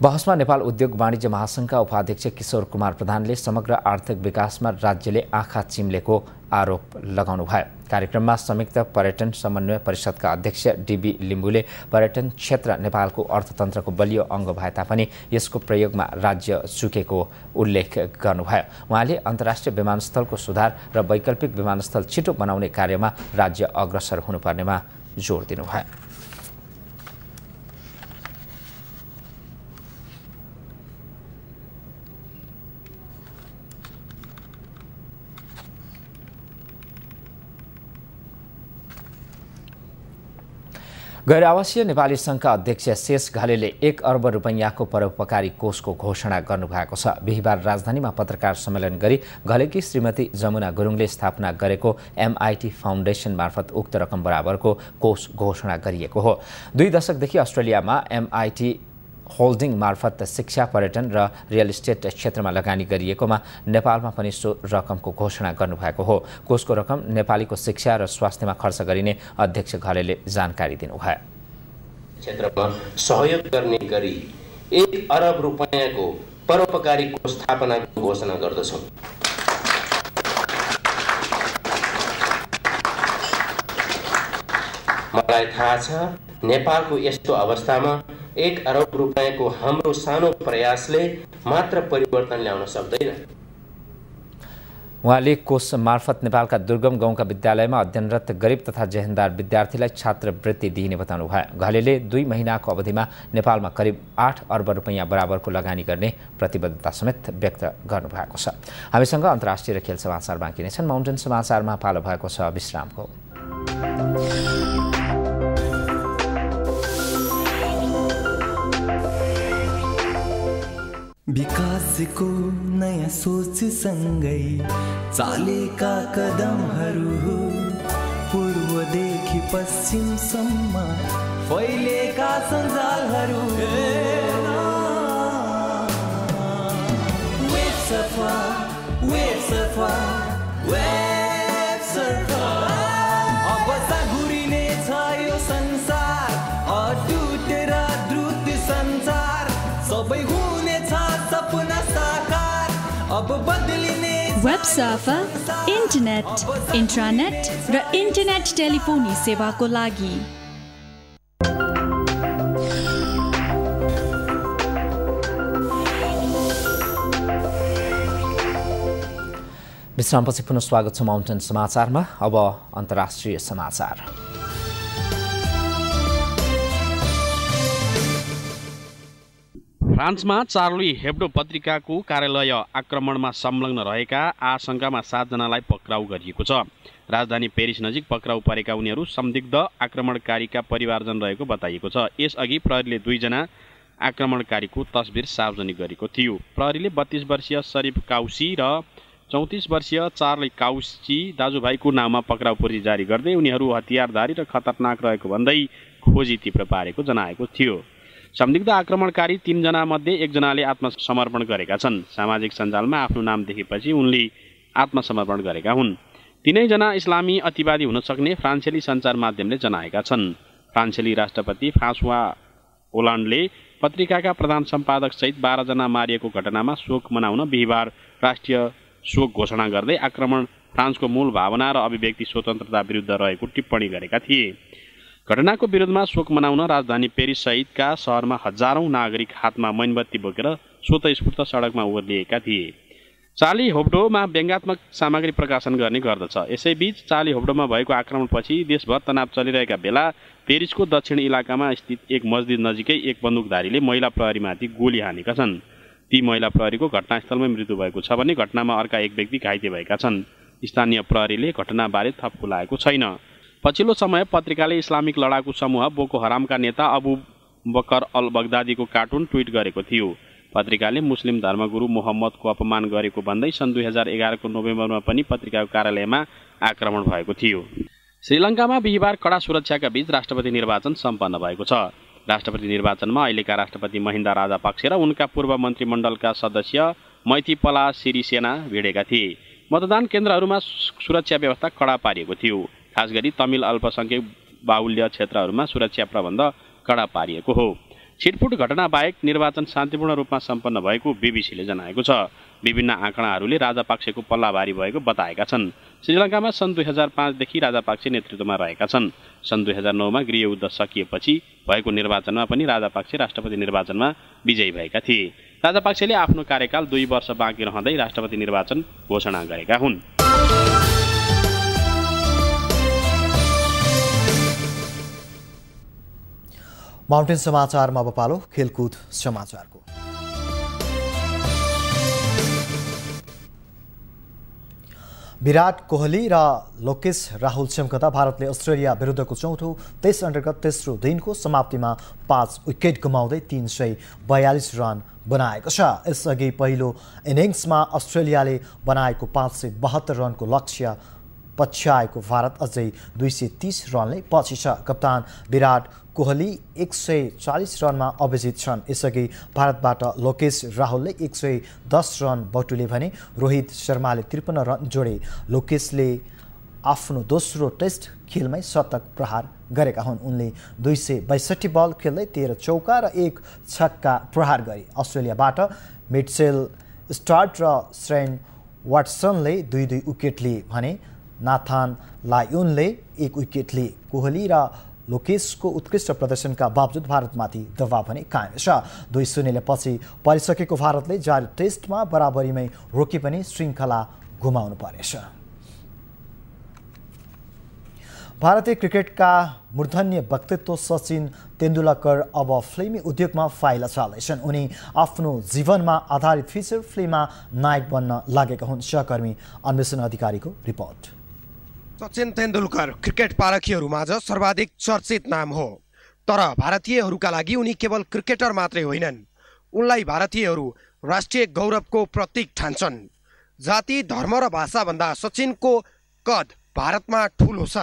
S2: बहसमा नेपाल उद्योग वाणिज्य महासंघका उपाध्यक्ष किशोर कुमार प्रधानले समग्र आर्थिक विकासमा राज्यले आँखा चिम्लेको आरोप लगाउनुभयो। कार्यक्रममा संयुक्त पर्यटन समन्वय परिषदका अध्यक्ष डीबी लिम्बुले पर्यटन क्षेत्र नेपालको अर्थतन्त्रको बलियो अङ्ग भए तापनि यसको प्रयोगमा राज्य चुकेको उल्लेख गर्नुभयो। उहाँले अन्तर्राष्ट्रिय विमानस्थलको सुधार र वैकल्पिक विमानस्थल छिटो बनाउने कार्यमा राज्य अग्रसर हुनुपर्नेमा जोड दिनुभयो। गैर आवासीय नेपाली संघका अध्यक्ष शेष घलेले 1 अर्ब रुपैयाँको परोपकारी कोषको घोषणा गर्नुभएको छ। बिहिबार राजधानीमा पत्रकार सम्मेलन गरी घलेकी श्रीमती जमुना गुरुङले स्थापना गरेको MIT फाउन्डेसन मार्फत उक्त रकम बराबरको कोष घोषणा गरिएको हो। 2 दशकदेखि अस्ट्रेलियामा MIT होल्डिङ मार्फत शिक्षा, पर्यटन र रियल इस्टेट क्षेत्रमा लगानी गरिएकोमा नेपालमा पनि सो रकमको घोषणा गर्नुभएको हो। कोषको रकम नेपालीको शिक्षा र स्वास्थ्यमा खर्च गरिने अध्यक्ष घलेले जानकारी दिनुभयो।
S7: क्षेत्रमा सहयोग गर्ने गरी 1 अरब रुपैयाँको परोपकारी कोष स्थापनाको घोषणा गर्दछौँ। मलाई थाहा छ नेपालको यस्तो अवस्थामा 1 अरब रुपैयाँको हाम्रो सानो प्रयासले मात्र परिवर्तन ल्याउन सक्दैन।
S2: उहाँले कोष मार्फत नेपालका दुर्गम गाउँका विद्यालयमा अध्ययनरत गरिब तथा जेहेन्दार विद्यार्थीलाई छात्रवृत्ति दिइने बताउनुभयो। घलेले 2 महिनाको अवधिमा नेपालमा करिब 8 अर्ब रुपैयाँ बराबरको लगानी गर्ने प्रतिबद्धता समेत व्यक्त गर्नुभएको छ। हामीसँग अन्तर्राष्ट्रिय र खेल समाचार बाँकी नै छन्। माउन्टेन समाचारमा पालो भएको छ विश्रामको।
S8: विकासको नयाँ सोच सँगै चालेका कदमहरू पूर्वदेखि पश्चिमसम्म फैलेका सञ्जालहरू वेब सर्फर अब साघुरिने छ यो संसार अटुट र द्रुत सञ्चार सबै
S10: वेब सर्फर इन्टरनेट, इन्ट्रानेट र इन्टरनेट टेलिफोनी सेवाको लागि
S2: विश्रामपछि पुनः स्वागत छ माउन्टेन समाचारमा। अब अन्तर्राष्ट्रिय समाचार।
S11: फ्रान्समा चार्ली हेब्डो पत्रिकाको कार्यालय आक्रमणमा संलग्न रहेका आशंकामा 7 जनालाई पक्राउ गरिएको छ। राजधानी पेरिस नजिक पक्राउ परेका उनीहरू संदिग्ध आक्रमणकारीका परिवारजन रहेको बताइएको छ। यसअघि प्रहरीले 2 जना आक्रमणकारीको तस्बिर सार्वजनिक गरेको थियो। प्रहरीले 32 वर्षीय शरीफ काउसी र 34 वर्षीय चार्ली काउसी दाजुभाइको नाममा पक्राउ पर्ची जारी गर्दै उनीहरू हतियारधारी र खतरनाक रहेको भन्दै खोजी तीव्र पारेको जनाएको थियो। संदिग्ध आक्रमणकारी 3 जना मध्ये 1 जनाले आत्मसमर्पण गरेका छन्। सामाजिक सञ्जालमा आफ्नो नाम देखेपछि उनले आत्मसमर्पण गरेका हुन्। 3 जना इस्लामी अतिवादी हुन सक्ने फ्रान्सेली सञ्चार माध्यमले जनाएका छन्। फ्रान्सेली राष्ट्रपति फ्रान्सवा होलान्डले पत्रिकाका प्रधान सम्पादक सहित 12 जना मारिएको घटनामा शोक मनाउन बिहीबार राष्ट्रिय शोक घोषणा गर्दै आक्रमण फ्रान्सको मूल भावना र अभिव्यक्ति स्वतन्त्रता विरुद्ध रहेको टिप्पणी गरेका थिए। घटनाको विरोधमा शोक मनाउन राजधानी पेरिस सहितका शहरमा हजारौं नागरिक हातमा मैनबत्ती बोकेर स्वतस्फूर्त सडकमा ओर्लिएका थिए। चार्ली हेब्डोमा व्यङ्ग्यात्मक सामग्री प्रकाशन गर्ने गर्दछ। यसैबीच चार्ली हेब्डोमा भएको आक्रमणपछि देशभर तनाव चलिरहेका बेला पेरिसको दक्षिण इलाकामा स्थित एक मस्जिद नजिकै एक बन्दुकधारीले महिला प्रहरीमाथि गोली हानेका छन्। ती महिला प्रहरीको घटनास्थलमै मृत्यु भएको छ भने घटनामा अर्का एक व्यक्ति घाइते भएका छन्। स्थानीय प्रहरीले घटनाबारे थप खुलाएको छैन। पछिल्लो समय पत्रिकाले इस्लामिक लडाकु समूह बोको हरामका नेता अबु बकर अल बगदादीको कार्टुन ट्विट गरेको थियो। पत्रिकाले मुस्लिम धर्मगुरु मोहम्मदको अपमान गरेको भन्दै सन् 2011 को नोभेम्बरमा पनि पत्रिकाको कार्यालयमा आक्रमण भएको थियो। श्रीलङ्कामा बिहीबार कडा सुरक्षाका बीच राष्ट्रपति निर्वाचन सम्पन्न भएको छ। राष्ट्रपति निर्वाचनमा अहिलेका राष्ट्रपति महिन्दा राजापाक्से र उनका पूर्व मन्त्रीमण्डलका सदस्य मैथिपाला सिरिसेना भिडेका थिए। मतदान केन्द्रहरूमा सुरक्षा व्यवस्था कडा पारिएको थियो। खास गरी तमिल अल्पसंख्यक बाहुल्य क्षेत्रहरूमा सुरक्षा प्रबन्ध कडा पारिएको हो। छिटफुट घटना बाहेक निर्वाचन शान्तिपूर्ण रूपमा सम्पन्न भएको बीबीसीले जनाएको छ। विभिन्न आँकडाहरूले राजापाक्सेको पल्ला भारी भएको बताएका छन्। श्रीलङ्कामा सन् 2005 देखि राजापाक्से नेतृत्वमा रहेका छन्। सन् 2009 मा गृहयुद्ध सकिएपछि भएको निर्वाचनमा पनि राजापाक्से राष्ट्रपति निर्वाचनमा विजयी भएका थिए। राजापाक्सेले आफ्नो कार्यकाल 2 वर्ष बाँकी रहँदै राष्ट्रपति निर्वाचन घोषणा गरेका हुन्।
S1: माउन्टेन समाचारमा अब पालो खेलकुद समाचारको। विराट कोहली र लोकेश राहुल चम्कदा भारतले अस्ट्रेलिया विरुद्धको चौथो टेस्ट अन्तर्गत तेस्रो दिनको समाप्तिमा 5 विकेट गुमाउँदै 342 रन बनाएको छ। यसअघि पहिलो इनिङ्समा अस्ट्रेलियाले बनाएको 572 रनको लक्ष्य पछ्याएको भारत अझै 230 रनले पछि छ। कप्तान विराट कोहली 140 रनमा अभिजित छन्। यसअघि भारतबाट लोकेश राहुलले 110 रन बटुले भने रोहित शर्माले 53 रन जोडे। लोकेशले आफ्नो दोस्रो टेस्ट खेलमै शतक प्रहार गरेका हुन्। उनले 262 बल खेल्दै 13 चौका र 1 छक्का प्रहार गरे। अस्ट्रेलियाबाट मिचेल स्टार्क र शेन वाटसनले 2-2 विकेट लिए भने नाथान लायोनले 1 विकेट लिए। कोहली र लोकेशको उत्कृष्ट प्रदर्शनका बावजुद भारतमाथि दबाव भने कायम छ। 2-0 पछि परिसकेको भारतले जारी टेस्टमा बराबरीमै रोके पनि श्रृङ्खला गुमाउनु परेछ। भारतीय क्रिकेटका मूर्धन्य व्यक्तित्व सचिन तेन्दुलकर अब फिल्मी उद्योगमा फाइला चाल्दैछन्। उनी आफ्नो जीवनमा आधारित फिचर फिल्ममा नायक बन्न लागेका हुन्। सहकर्मी अन्वेषण अधिकारीको रिपोर्ट।
S12: सचिन तेन्दुलकर क्रिकेट पारखीहरूमाझ सर्वाधिक चर्चित नाम हो। तर भारतीयहरूका लागि उनी केवल क्रिकेटर मात्रै होइनन्। उनलाई भारतीयहरू राष्ट्रिय गौरवको प्रतीक ठान्छन्। जाति, धर्म र भाषाभन्दा सचिनको कद भारतमा ठुलो छ।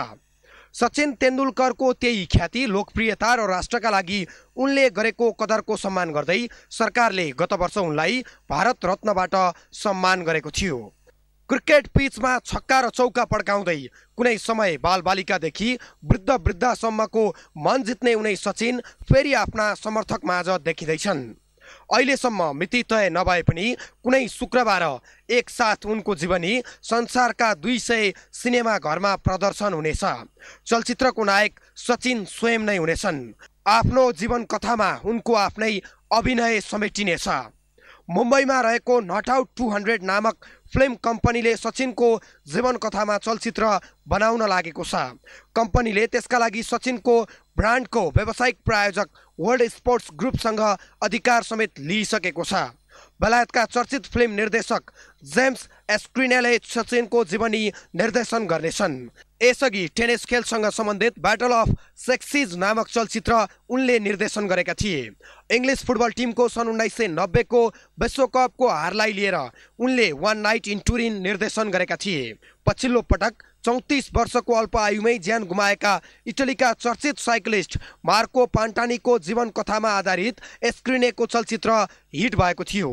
S12: सचिन तेन्दुलकरको त्यही ख्याति, लोकप्रियता र राष्ट्रका लागि उनले गरेको कदरको सम्मान गर्दै सरकारले गत वर्ष उनलाई भारत रत्नबाट सम्मान गरेको थियो। क्रिकेट पिचमा छक्का र चौका पड्काउँदै कुनै समय बालबालिकादेखि वृद्धसम्मको मन जित्ने उनै सचिन फेरि आफ्ना समर्थकमाझ देखिँदैछन्। अहिलेसम्म मिति तय नभए पनि कुनै शुक्रबार एकसाथ उनको जीवनी संसारका 200 सिनेमा घरमा प्रदर्शन हुनेछ। चलचित्रको नायक सचिन स्वयं नै हुनेछन्। आफ्नो जीवन कथामा उनको आफ्नै अभिनय समेटिनेछ। मुम्बईमा रहेको नट आउट 200 नामक फिल्म कम्पनीले सचिनको जीवन कथामा चलचित्र बनाउन लागेको छ। कम्पनीले त्यसका लागि सचिनको ब्रान्डको व्यावसायिक प्रायोजक वर्ल्ड स्पोर्ट्स ग्रुपसँग अधिकार समेत लिइसकेको छ। बेलायतका चर्चित फिल्म निर्देशक जेम्स एस्क्रिनेले सचिनको जीवनी निर्देशन गर्नेछन्। यसअघि टेनिस खेलसँग सम्बन्धित ब्याटल अफ सेक्सिज नामक चलचित्र उनले निर्देशन गरेका थिए। इङ्ग्लिस फुटबल टिमको सन् 1990 को विश्वकपको हारलाई लिएर उनले वन नाइट इन टुरिन निर्देशन गरेका थिए। पछिल्लो पटक 34 वर्षको अल्प आयुमै ज्यान गुमाएका इटलीका चर्चित साइक्लिस्ट मार्को पान्टानीको जीवन कथामा आधारित एस्क्रिनेको चलचित्र हिट भएको थियो।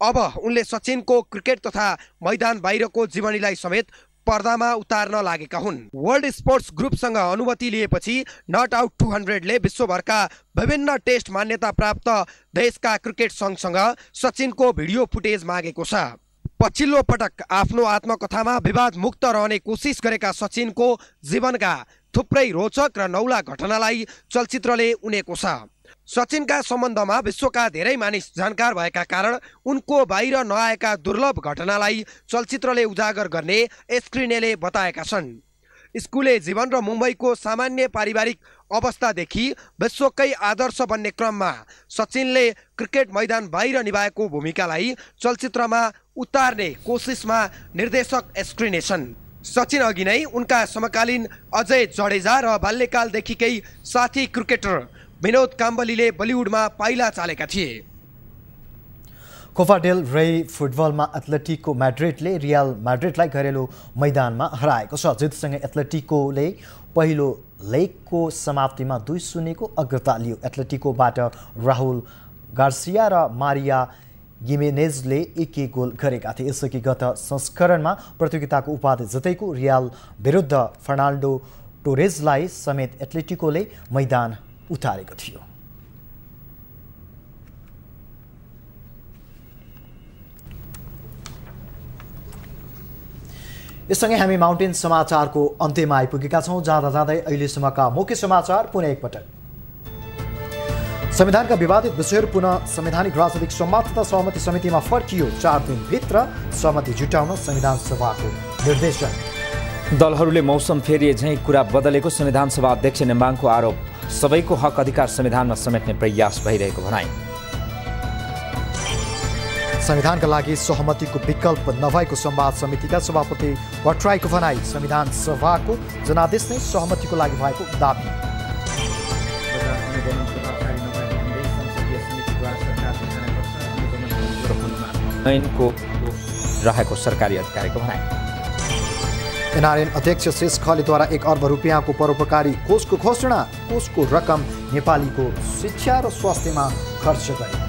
S12: अब उनले सचिनको क्रिकेट तथा मैदान बाहिरको जीवनीलाई समेत पर्दामा उतार्न लागेका हुन्। वर्ल्ड स्पोर्ट्स ग्रुपसँग अनुमति लिएपछि नट आउट 200 ले विश्वभरका विभिन्न टेस्ट मान्यता प्राप्त देशका क्रिकेट सङ्घसँग सचिनको भिडियो फुटेज मागेको छ। पछिल्लो पटक आफ्नो आत्मकथामा विवाद मुक्त रहने कोसिस गरेका सचिनको जीवनका थुप्रै रोचक र नौला घटनालाई चलचित्रले उनेको छ। सचिनका सम्बन्धमा विश्वका धेरै मानिस जानकार भएका कारण उनको बाहिर नआएका दुर्लभ घटनालाई चलचित्रले उजागर गर्ने एस्क्रिनेले बताएका छन्। स्कुले जीवन र मुम्बईको सामान्य पारिवारिक अवस्थादेखि विश्वकै आदर्श बन्ने क्रममा सचिनले क्रिकेट मैदान बाहिर निभाएको भूमिकालाई चलचित्रमा उतार्ने कोसिसमा निर्देशक एस्क्रिने छन्। सचिन अघि नै उनका समकालीन अजय जडेजा र बाल्यकालदेखिकै साथी क्रिकेटर विनोद काम्बलीले बलिउडमा पाइला चालेका थिए।
S1: कोपा डेल रे फुटबलमा एथलेटिको मैड्रिडले रियल मैड्रिडलाई घरेलु मैदानमा हराएको छ। जितसँगै एथलेटिकोले पहिलो लेगको समाप्तिमा 2-0 को अग्रता लियो। एथलेटिकोबाट राहुल गार्सिया र मारिया गिमेनेजले एक गोल गरेका थिए। यसअघि गत संस्करणमा प्रतियोगिताको उपाधि जितेको रियल विरुद्ध फर्नान्डो टोरेजलाई समेत एथलेटिकोले मैदान उतारेको थियो। यससँगै हामी माउन्टेन समाचारको अन्त्यमा आइपुगेका छौँ। जाँदा जाँदै अहिलेसम्मका मुख्य समाचार पुनः एकपटक। संविधानका विवादित विषयहरू पुनः संवैधानिक राजनीतिक संवाद तथा सहमति समितिमा फर्कियो। 4 दिनभित्र सहमति जुटाउन संविधान सभाको निर्देशन।
S2: दलहरूले मौसम फेरिए झैँ कुरा बदलेको संविधान सभा अध्यक्ष नेम्बाङको आरोप। सबैको हक अधिकार संविधानमा समेट्ने प्रयास भइरहेको भनाइ।
S1: संविधानका लागि सहमतिको विकल्प नभएको संवाद समितिका सभापति भट्टराईको भनाई। संविधान सभाको जनादेश नै सहमतिको लागि भएको दाबी।
S2: ऐनको रहेको सरकारी अधिकारीको भनाइ।
S1: एनआरएन अध्यक्ष शेष खलेद्वारा 1 अर्ब रुपियाँको परोपकारी कोषको घोषणा। कोषको रकम नेपालीको शिक्षा र स्वास्थ्यमा खर्च गरियो।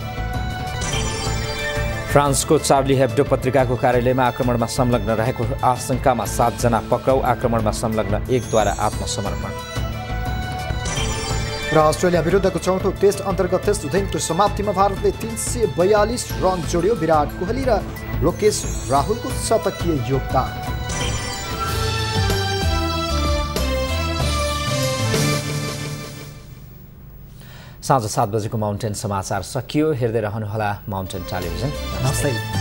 S2: फ्रान्सको चार्ली हेब्डो पत्रिकाको कार्यालयमा आक्रमणमा संलग्न रहेको आशंकामा 7 जना पक्राउ। आक्रमणमा संलग्न 1 द्वारा आत्मसमर्पण।
S1: र अस्ट्रेलिया विरुद्धको चौथो टेस्ट अन्तर्गत टेस्ट दिनको समाप्तिमा भारतले 342 रन जोड्यो। विराट कोहली र लोकेश राहुलको शतकीय योगदान।
S2: साँझ 7 बजेको माउन्टेन समाचार सकियो। हेर्दै रहनुहोला माउन्टेन टेलिभिजन।
S1: नमस्ते।